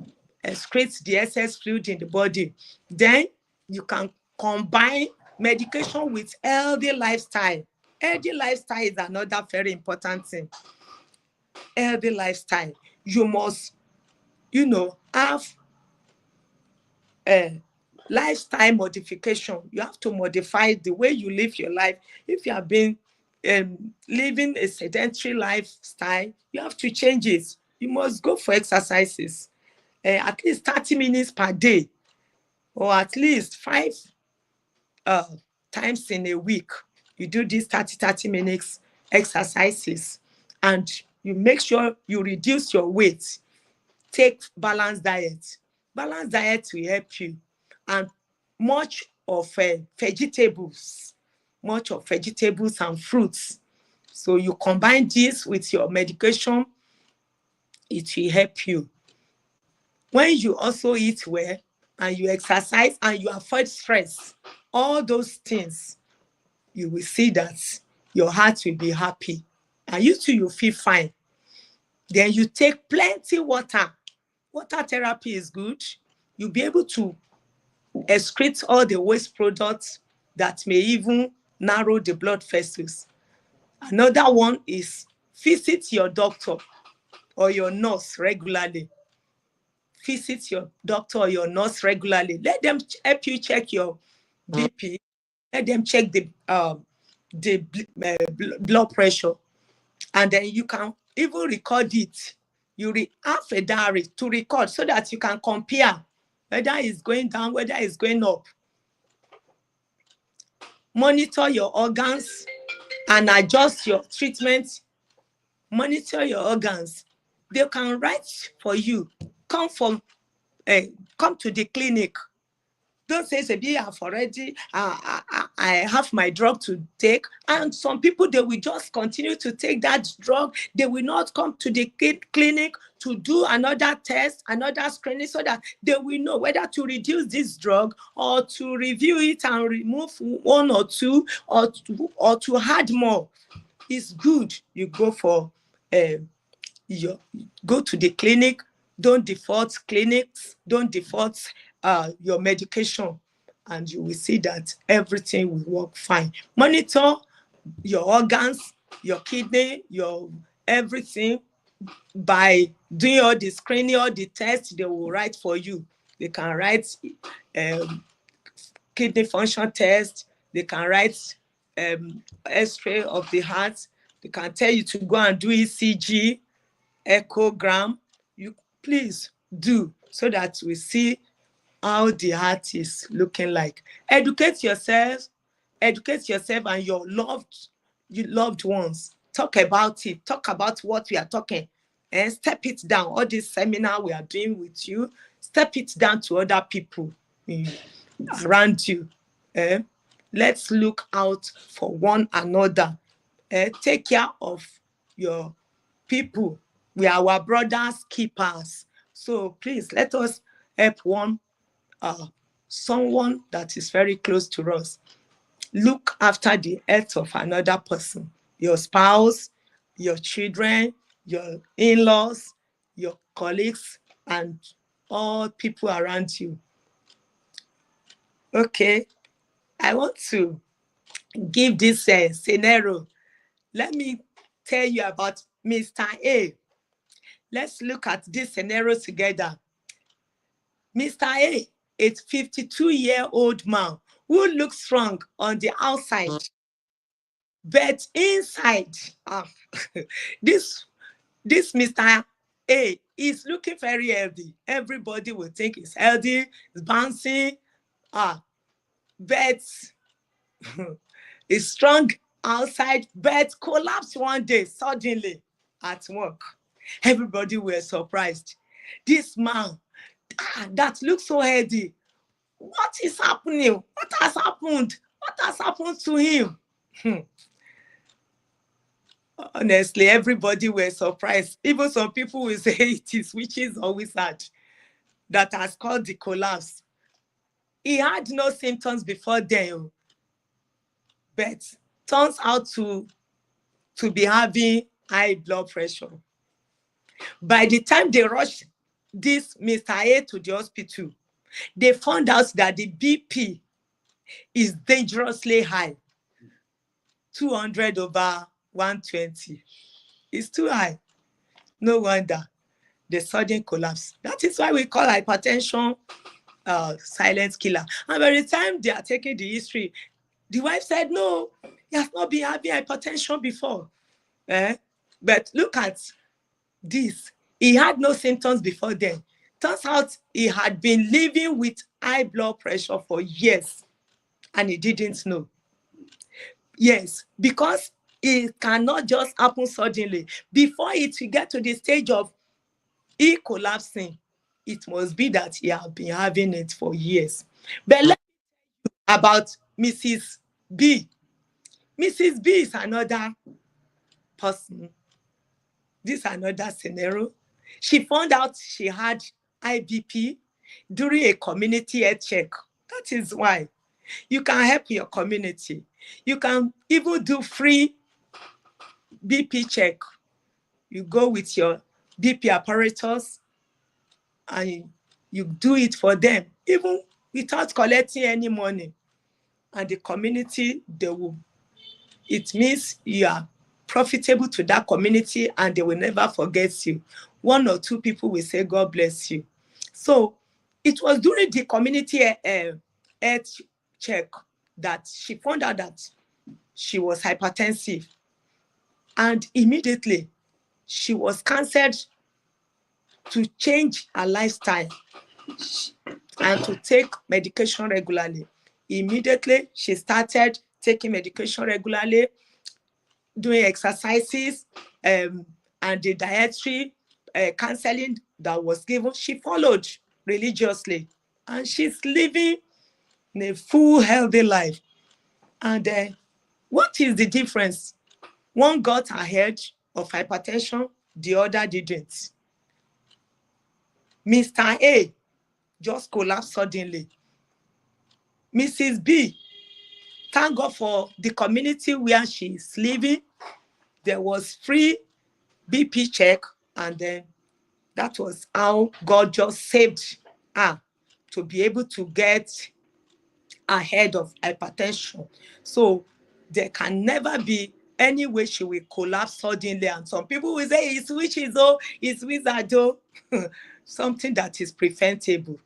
excrete the excess fluid in the body. Then you can combine medication with healthy lifestyle. Healthy lifestyle is another very important thing. Healthy lifestyle. You must, have a lifestyle modification. You have to modify the way you live your life. If you have been living a sedentary lifestyle, you have to change it. You must go for exercises, at least 30 minutes per day, or at least 5 times in a week. You do these 30 minutes exercises, and you make sure you reduce your weight. Take balanced diet. Balanced diet will help you. And much of vegetables and fruits. So you combine this with your medication, it will help you. When you also eat well, and you exercise, and you avoid stress, all those things, you will see that your heart will be happy, and you too, you feel fine. Then you take plenty water. Water therapy is good. You'll be able to excrete all the waste products that may even narrow the blood vessels. Another one is visit your doctor or your nurse regularly. Visit your doctor or your nurse regularly. Let them help you check your BP. Let them check the blood pressure, and then you can even record it. You have a diary to record so that you can compare whether it's going down, whether it's going up. Monitor your organs and adjust your treatment. Monitor your organs. They can write for you. Come to the clinic. Don't say, Sebi, I've already, I have my drug to take. And some people, they will just continue to take that drug. They will not come to the clinic to do another test, another screening, so that they will know whether to reduce this drug or to review it and remove one or two, or to add more. It's good you go for go to the clinic. Don't default clinics, don't default your medication, and you will see that everything will work fine. Monitor your organs, your kidney, your everything by doing all the screening, all the tests they will write for you. They can write kidney function test, they can write x-ray of the heart, they can tell you to go and do ECG, echogram. You please do, so that we see how the heart is looking like. Educate yourself and your loved ones. Talk about it. Talk about what we are talking, and step it down. All this seminar we are doing with you, step it down to other people around you. Let's look out for one another. Take care of your people. We are our brothers keepers. So please let us help someone that is very close to us. Look after the health of another person, your spouse, your children, your in-laws, your colleagues, and all people around you. Okay, I want to give this scenario. Let me tell you about Mr. A. Let's look at this scenario together. Mr. A, a 52-year-old man who looks strong on the outside, but inside, this Mr. A is looking very healthy. Everybody will think he's healthy, he's bouncing, but he's strong outside, but collapsed one day suddenly at work. Everybody were surprised. This man that looks so healthy, what is happening? What has happened? What has happened to him? Honestly, everybody were surprised. Even some people will say it is witches or wizard that has caused the collapse. He had no symptoms before then, but turns out to be having high blood pressure. By the time they rushed this Mr. A to the hospital, they found out that the BP is dangerously high, 200/120. It's too high. No wonder the sudden collapse. That is why we call hypertension silent killer. And by the time they are taking the history, the wife said, no, he has not been having hypertension before. But look at this. He had no symptoms before then. Turns out he had been living with high blood pressure for years, and he didn't know. Yes, because it cannot just happen suddenly. Before it will get to the stage of he collapsing, it must be that he has been having it for years. But let's talk about Mrs. B. Mrs. B is another person. This is another scenario. She found out she had IBP during a community health check. That is why you can help your community. You can even do free BP check. You go with your BP apparatus and you do it for them, even without collecting any money. And the community, it means you are profitable to that community and they will never forget you. One or two people will say, God bless you. So it was during the community health check that she found out that she was hypertensive. And immediately she was counseled to change her lifestyle and to take medication regularly. Immediately she started taking medication regularly, doing exercises, and the dietary counseling that was given, she followed religiously. And she's living in a full healthy life. And what is the difference? One got ahead of hypertension, the other didn't. Mr. A just collapsed suddenly. Mrs. B, thank God for the community where she is living. There was free BP check, and then that was how God just saved her to be able to get ahead of hypertension. So there can never be any way she will collapse suddenly. And some people will say it's witches, oh, it's wizard, oh. Something that is preventable.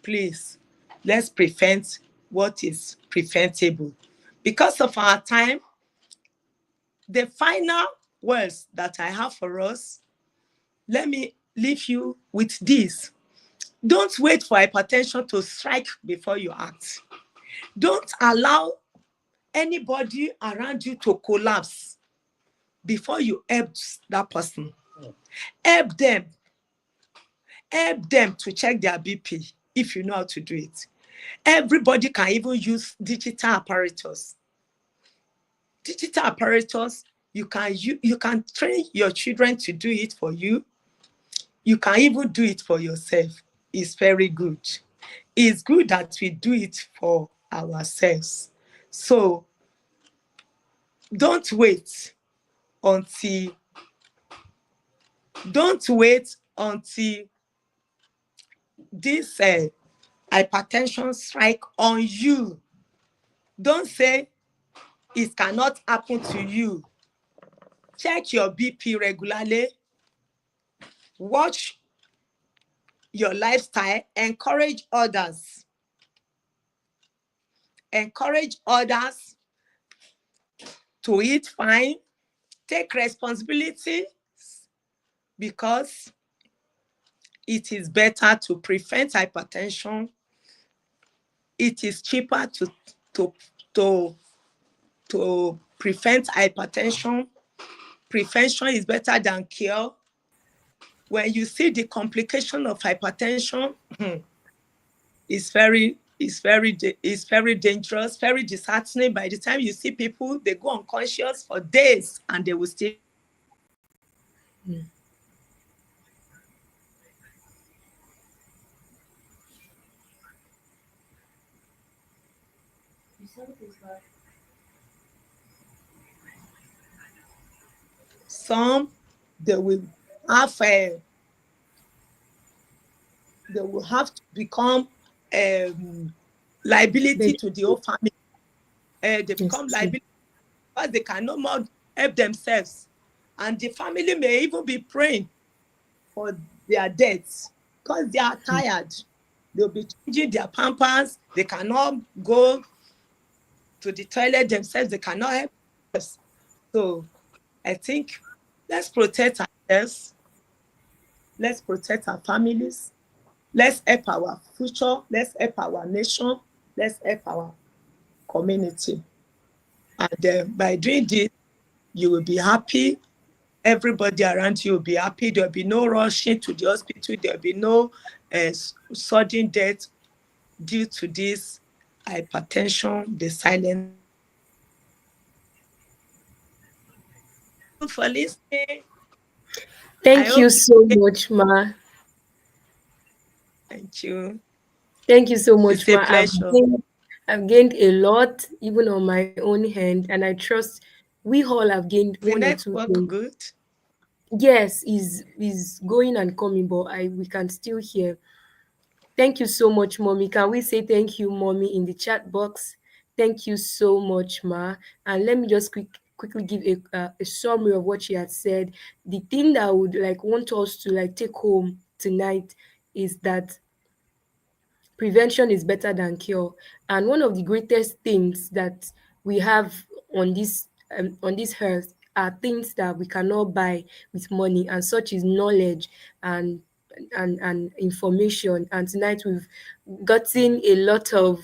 Please, let's prevent what is preventable. Because of our time, the final words that I have for us, let me leave you with this. Don't wait for hypertension to strike before you act. Don't allow anybody around you to collapse before you help that person. Help them. Help them to check their BP if you know how to do it. Everybody can even use digital apparatus. Digital apparatus, you can train your children to do it for you. You can even do it for yourself. It's very good. It's good that we do it for ourselves. So don't wait until don't wait until this hypertension strike on you. Don't say it cannot happen to you. Check your BP regularly. Watch your lifestyle. Encourage others. Encourage others to eat fine. Take responsibility, because it is better to prevent hypertension. It is cheaper to, to, to prevent hypertension. Prevention is better than cure. When you see the complication of hypertension, it's very dangerous, very disheartening. By the time you see people, they go unconscious for days and they will still Result is bad. some they will have they will have to become liability They to the whole family. They It's become true. liability because they can no more help themselves, and the family may even be praying for their deaths because they are tired. They'll be changing their pampers. They cannot go to the toilet themselves. They cannot help themselves. So I think let's protect ourselves. Let's protect our families. Let's help our future. Let's help our nation. Let's help our community. And by doing this, you will be happy. Everybody around you will be happy. There will be no rushing to the hospital. There will be no sudden death due to this hypertension, the silent for listening. I Thank you hope you so much, Ma. thank you. Thank you so much, It's a Ma. pleasure. I've gained a lot, even on my own hand, and I trust we all have gained The one or two network things. good. Yes, is going and coming, but I we can still hear. Thank you so much, Mommy. Can we say thank you, Mommy, in the chat box? Thank you so much, Ma. And let me just quickly give a summary of what she had said. The thing that I would like want us to like take home tonight is that prevention is better than cure. And one of the greatest things that we have on this earth are things that we cannot buy with money, and such is knowledge and and information. And tonight we've gotten a lot of,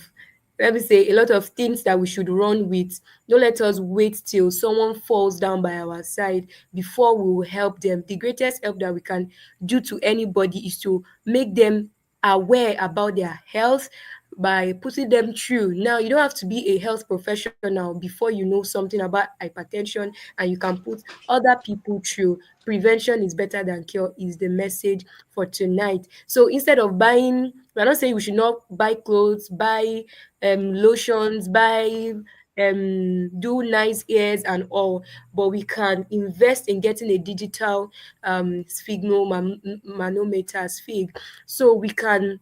let me say, a lot of things that we should run with. Don't let us wait till someone falls down by our side before we will help them. The greatest help that we can do to anybody is to make them aware about their health, by putting them through. Now, you don't have to be a health professional before you know something about hypertension, and you can put other people through. Prevention is better than cure is the message for tonight. So instead of buying, we're not saying we should not buy clothes, buy lotions, buy do nice ears and all, but we can invest in getting a digital manometer, sphig, so we can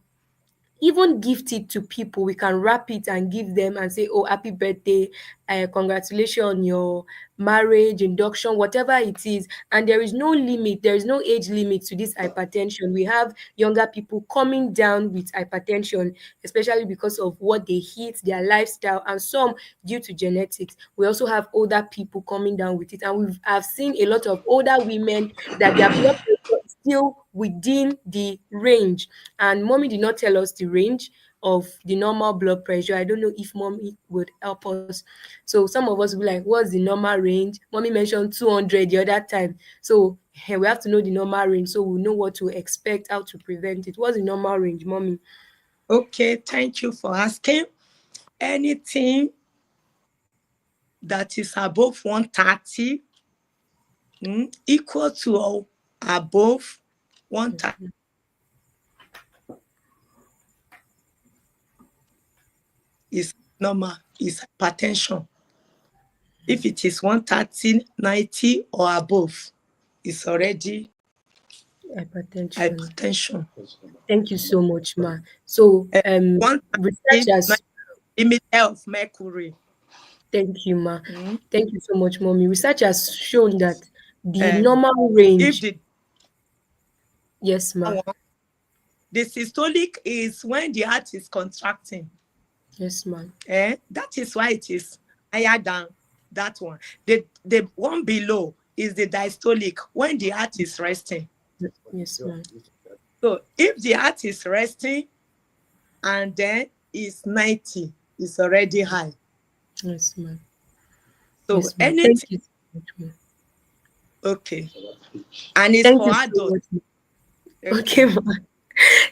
even gift it to people. We can wrap it and give them and say, oh, happy birthday, congratulations on your marriage, induction, whatever it is. And there is no limit, there is no age limit to this hypertension. We have younger people coming down with hypertension, especially because of what they eat, their lifestyle, and some due to genetics. We also have older people coming down with it, and I've seen a lot of older women that their blood pressure is still within the range. And mommy did not tell us the range of the normal blood pressure. I don't know if mommy would help us. So some of us will be like, what's the normal range? Mommy mentioned 200 the other time. So we have to know the normal range so we know what to expect, how to prevent it. What's the normal range, mommy? Okay, thank you for asking. Anything that is above 130, equal to or above 130 is normal, is hypertension. If it is 130, 90 or above, it's already Hypertension. hypertension. Thank you so much, ma. So Uh, 130 researchers, limit of mercury. thank you, ma. Mm. Thank you so much, mommy. Research has shown that the Um, normal if range, the yes, ma. one, the systolic is when the heart is contracting. Yes, ma. That is why it is higher than that one. The one below is the diastolic when the heart is resting. Yes, ma. So if the heart is resting and then it's 90, it's already high. Yes, ma. So Yes, ma. Thank anything, you so much, ma. okay. And it's Thank for you so adults. much, ma. Okay, Okay. ma.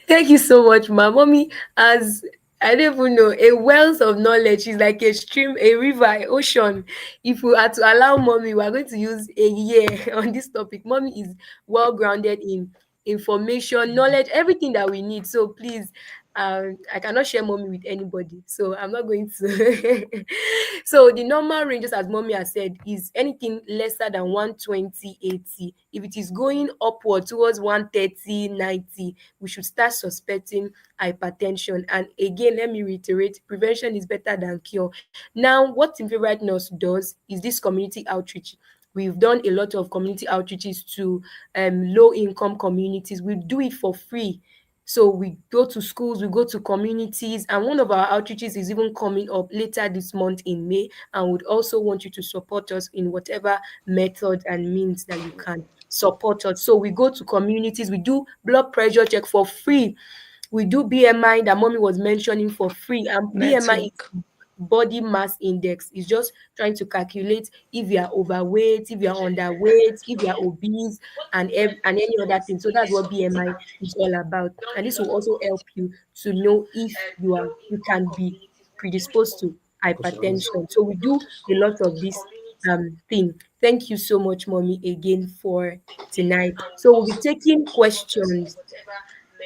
Thank you so much, ma. Mommy, as I don't even know, a wealth of knowledge. She's like a stream, a river, an ocean. If we are to allow mommy, we are going to use a year on this topic. Mommy is well grounded in information, knowledge, everything that we need. So please, I cannot share mommy with anybody. So I'm not going to. So the normal range, just as mommy has said, is anything lesser than 120, 80. If it is going upward towards 130, 90, we should start suspecting hypertension. And again, let me reiterate, prevention is better than cure. Now, what Team Favorite Nurse does is this community outreach. We've done a lot of community outreaches to low income communities. We do it for free. So we go to schools, we go to communities, and one of our outreaches is even coming up later this month in May. And would also want you to support us in whatever method and means that you can support us. So we go to communities, we do blood pressure check for free. We do BMI that mommy was mentioning for free. And BMI is Network. body mass index. Is just trying to calculate if you are overweight, if you are underweight, if you are obese, and any other thing. So that's what BMI is all about. And this will also help you to know if you can be predisposed to hypertension. So we do a lot of this thing. Thank you so much, mommy, again for tonight. So we'll be taking questions.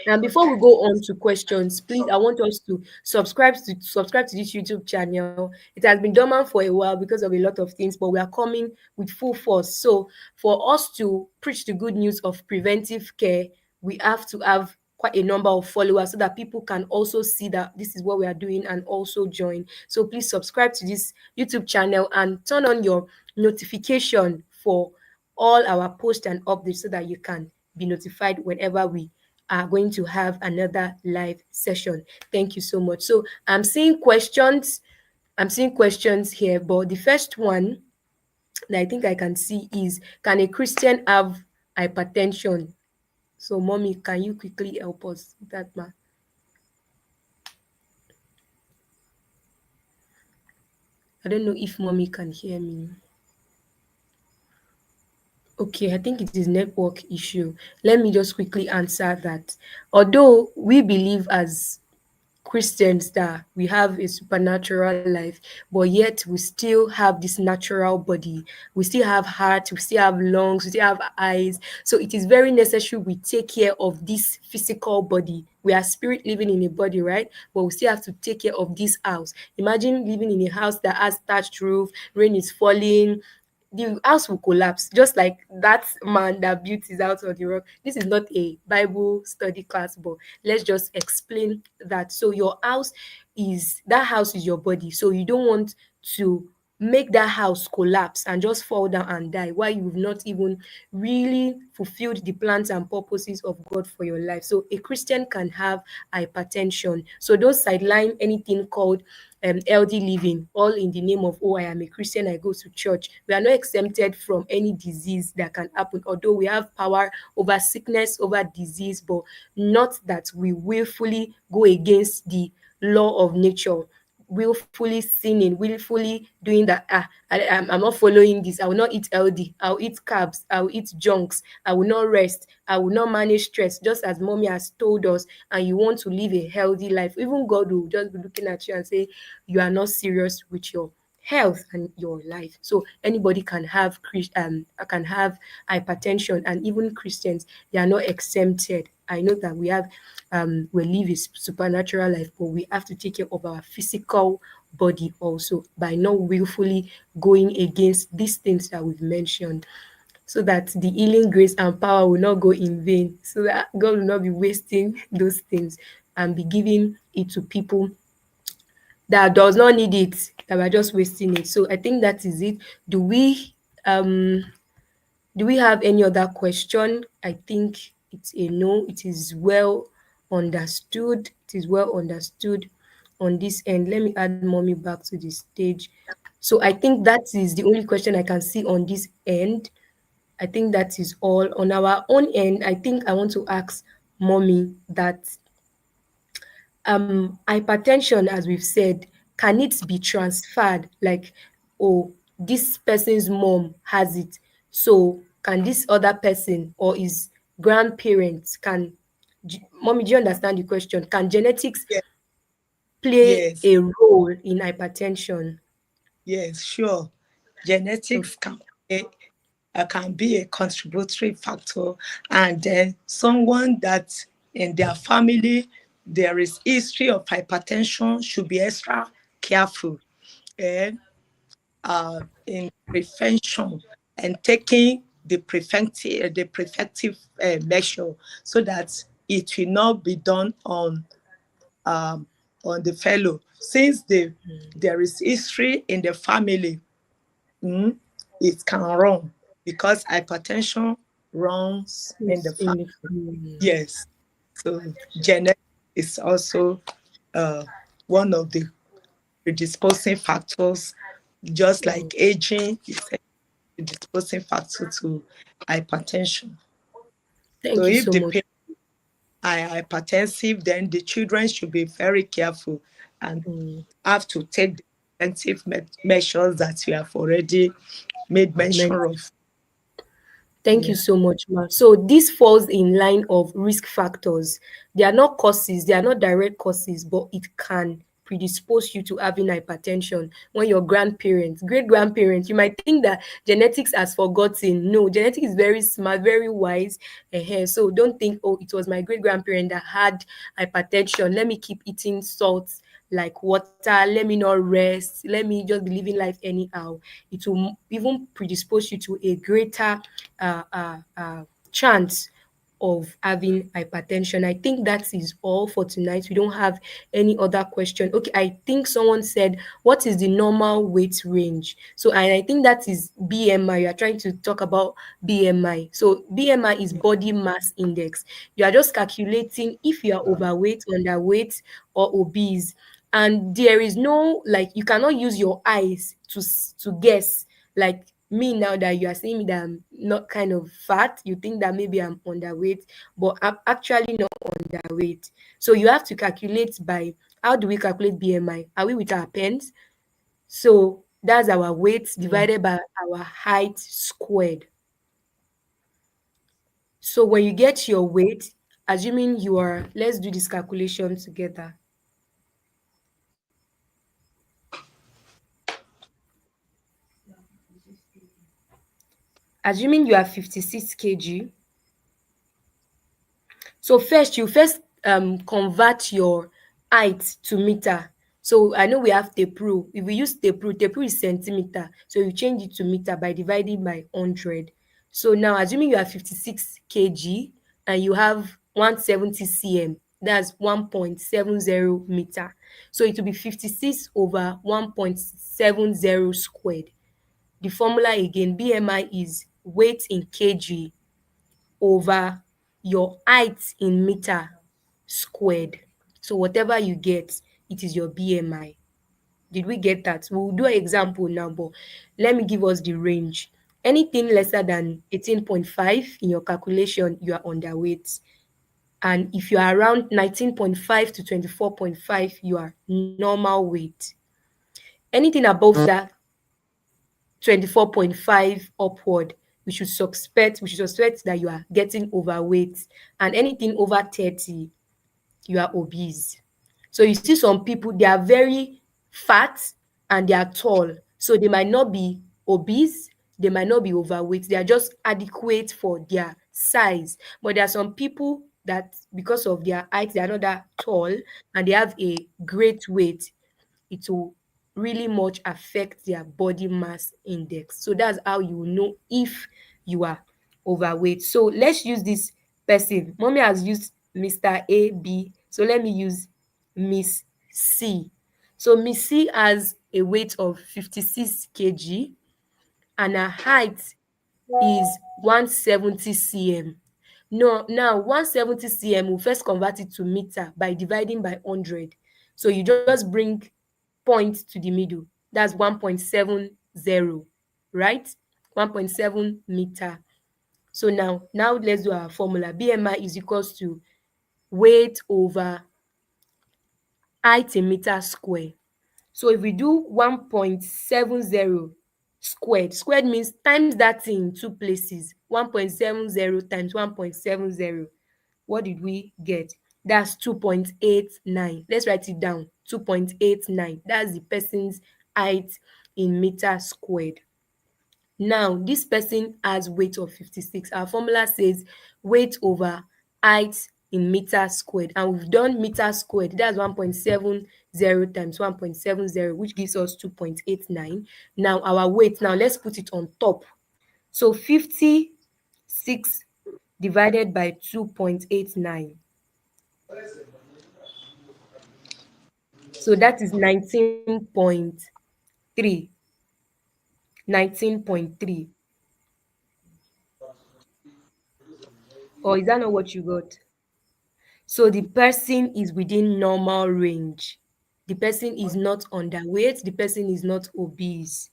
And before we go on to questions, please, I want us to subscribe to this YouTube channel. It has been dormant for a while because of a lot of things, but we are coming with full force. So for us to preach the good news of preventive care, we have to have quite a number of followers so that people can also see that this is what we are doing and also join. So please subscribe to this YouTube channel and turn on your notification for all our posts and updates so that you can be notified whenever we are going to have another live session. Thank you so much. So I'm seeing questions. I'm seeing questions here, but the first one that I think I can see is, can a Christian have hypertension? So mommy, can you quickly help us with that, ma? I don't know if mommy can hear me. Okay, I think it is network issue. Let me just quickly answer that. Although we believe as Christians that we have a supernatural life, but yet we still have this natural body. We still have heart, we still have lungs, we still have eyes. So it is very necessary we take care of this physical body. We are spirit living in a body, right? But we still have to take care of this house. Imagine living in a house that has thatched roof, rain is falling, the house will collapse, just like that man that built his house on the rock. This is not a Bible study class, but let's just explain that. So your house is, that house is your body. So you don't want to make that house collapse and just fall down and die while you've not even really fulfilled the plans and purposes of God for your life. So a Christian can have hypertension. So don't sideline anything called healthy living, all in the name of, oh, I am a Christian, I go to church. We are not exempted from any disease that can happen, although we have power over sickness, over disease, but not that we willfully go against the law of nature, willfully sinning, willfully doing that. I'm not following this. I will not eat healthy. I'll eat carbs. I'll eat junks. I will not rest. I will not manage stress, just as mommy has told us. And you want to live a healthy life. Even God will just be looking at you and say, you are not serious with your health and your life. So anybody can have hypertension, and even Christians, they are not exempted. I know that we live a supernatural life, but we have to take care of our physical body also by not willfully going against these things that we've mentioned, so that the healing grace and power will not go in vain, so that God will not be wasting those things and be giving it to people that does not need it, that we're just wasting it. So I think that is it. Um do we have any other question? I think it's a no. It is well understood. It is well understood on this end. Let me add mommy back to the stage. So I think that is the only question I can see on this end. I think that is all. On our own end, I think I want to ask mommy that hypertension, as we've said, can it be transferred? Like, oh, this person's mom has it, so can this other person or his grandparents can, mommy, do you understand the question? Can genetics Yes, play yes, a role in hypertension? yes, sure. Okay. Genetics can be a contributory factor, and then someone that in their family there is history of hypertension should be extra careful. Eh, in prevention and taking the preventive measure, so that it will not be done um, on the fellow, since there is history in the family. It can run, because hypertension runs in the It's family. in the family. Yes, so genetics is also uh, one of the predisposing factors, just Mm. like aging is a predisposing factor to hypertension. So Thank you if so the much. parents are hypertensive, then the children should be very careful and Mm. have to take the preventive measures that we have already made mention of. Thank you Yeah. so much, ma. So this falls in line of risk factors. They are not causes, they are not direct causes, but it can predispose you to having hypertension when your grandparents, great grandparents, you might think that genetics has forgotten. No, genetics is very smart, very wise. So don't think, oh, it was my great grandparent that had hypertension. Let me keep eating salt like water. Let me not rest. Let me just be living life anyhow. It will even predispose you to a greater uh, uh, uh, chance of having hypertension. I think that is all for tonight. We don't have any other question. Okay, I think someone said, what is the normal weight range? So I think that is BMI. You are trying to talk about BMI. So BMI is body mass index. You are just calculating if you are overweight, underweight, or obese. And there is no, like, you cannot use your eyes to guess, like me now that you are saying me that I'm not kind of fat, you think that maybe I'm underweight, but I'm actually not underweight. So you have to calculate by, how do we calculate BMI? Are we with our pens? So that's our weight Mm. divided by our height squared. So when you get your weight, assuming you are, let's do this calculation together. Assuming you are 56 kg, so first you first convert your height to meter. So I know we have tape rule. If we use tape rule is centimeter. So you change it to meter by dividing by 100. So now assuming you are 56 kg and you have 170 cm, that's 1.70 meter. So it will be 56 over 1.70 squared. The formula again, BMI is weight in kg over your height in meter squared. So whatever you get, it is your BMI. Did we get that? We'll do an example now, but let me give us the range. Anything lesser than 18.5 in your calculation, you are underweight. And if you are around 19.5 to 24.5, you are normal weight. Anything above that, 24.5 upward, we should suspect that you are getting overweight. And anything over 30, you are obese. So you see some people, they are very fat and they are tall. So they might not be obese, they might not be overweight, they are just adequate for their size. But there are some people that because of their height, they are not that tall and they have a great weight. It will really much affect their body mass index. So that's how you will know if you are overweight. So let's use this person. Mommy has used Mr. A, B. So let me use Miss C. So Miss C has a weight of 56 kg and her height is 170 cm. No, now 170 cm, we'll first convert it to meter by dividing by 100. So you just bring point to the middle. That's 1.70, right? 1.7 meter. So now let's do our formula. BMI is equals to weight over height in meter square. So if we do 1.70 squared means times that thing in two places. 1.70 times 1.70. What did we get? That's 2.89. Let's write it down. 2.89. That's the person's height in meter squared. Now, this person has weight of 56. Our formula says weight over height in meter squared. And we've done meter squared. That's 1.70 times 1.70, which gives us 2.89. Now, our weight, now let's put it on top. So 56 divided by 2.89. So that is 19.3. 19.3. Or is that not what you got? So the person is within normal range. The person is not underweight. The person is not obese.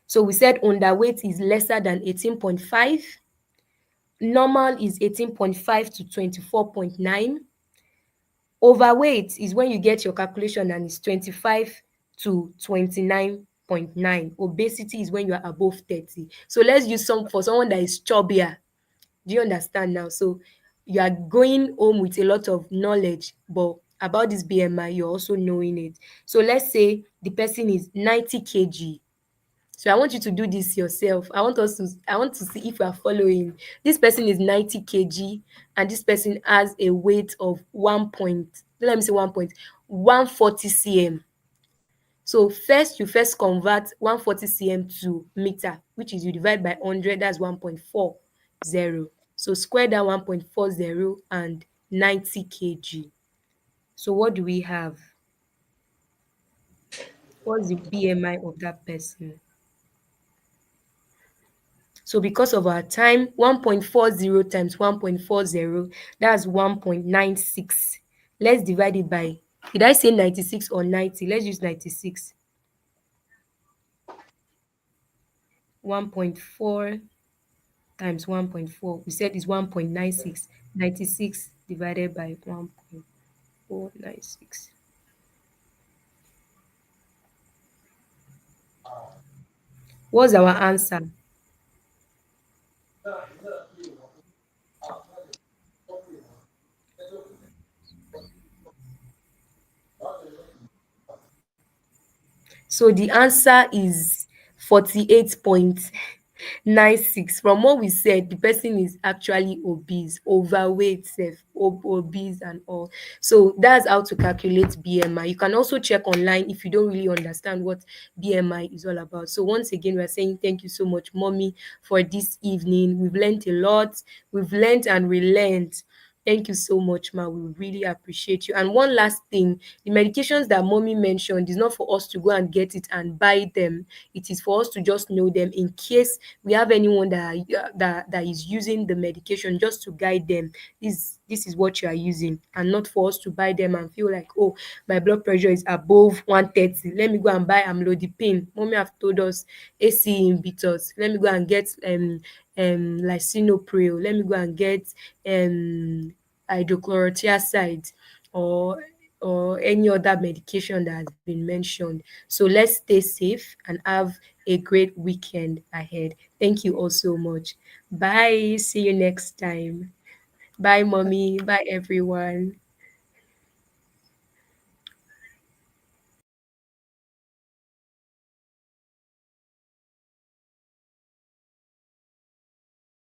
So we said underweight is lesser than 18.5. Normal is 18.5 to 24.9. Overweight is when you get your calculation and it's 25 to 29.9. Obesity is when you are above 30. So let's use some for someone that is chubbier. Do you understand now? So you are going home with a lot of knowledge, but about this BMI, you're also knowing it. So let's say the person is 90 kg. So I want you to do this yourself. I want to see if you are following. This person is 90 kg and this person has a weight of 140 cm. So first you first convert 140 cm to meter, which is you divide by 100, that's 1.40. So square that 1.40 and 90 kg. So what do we have? What's the BMI of that person? So because of our time, 1.40 times 1.40, that's 1.96. Let's divide it by, did I say 96 or 90? Let's use 96. 1.4 times 1.4, we said is 1.96. 96 divided by 1.496. What's our answer? So the answer is 48 point. 9 6. From what we said, the person is actually obese, overweight, obese, and all. So that's how to calculate BMI. You can also check online if you don't really understand what BMI is all about. So once again, we're saying thank you so much, mommy, for this evening. We've learned a lot. We've learned and relearned. Thank you so much, ma. We really appreciate you. And one last thing, the medications that mommy mentioned is not for us to go and get it and buy them. It is for us to just know them in case we have anyone that is using the medication, just to guide them. This is what you are using, and not for us to buy them and feel like, oh, my blood pressure is above 130. Let me go and buy amlodipine. Mommy have told us ACE inhibitors. Let me go and get lisinopril. Let me go and get hydrochlorothiazide, or any other medication that has been mentioned. So let's stay safe and have a great weekend ahead. Thank you all so much. Bye. See you next time. Bye, mommy. Bye, everyone.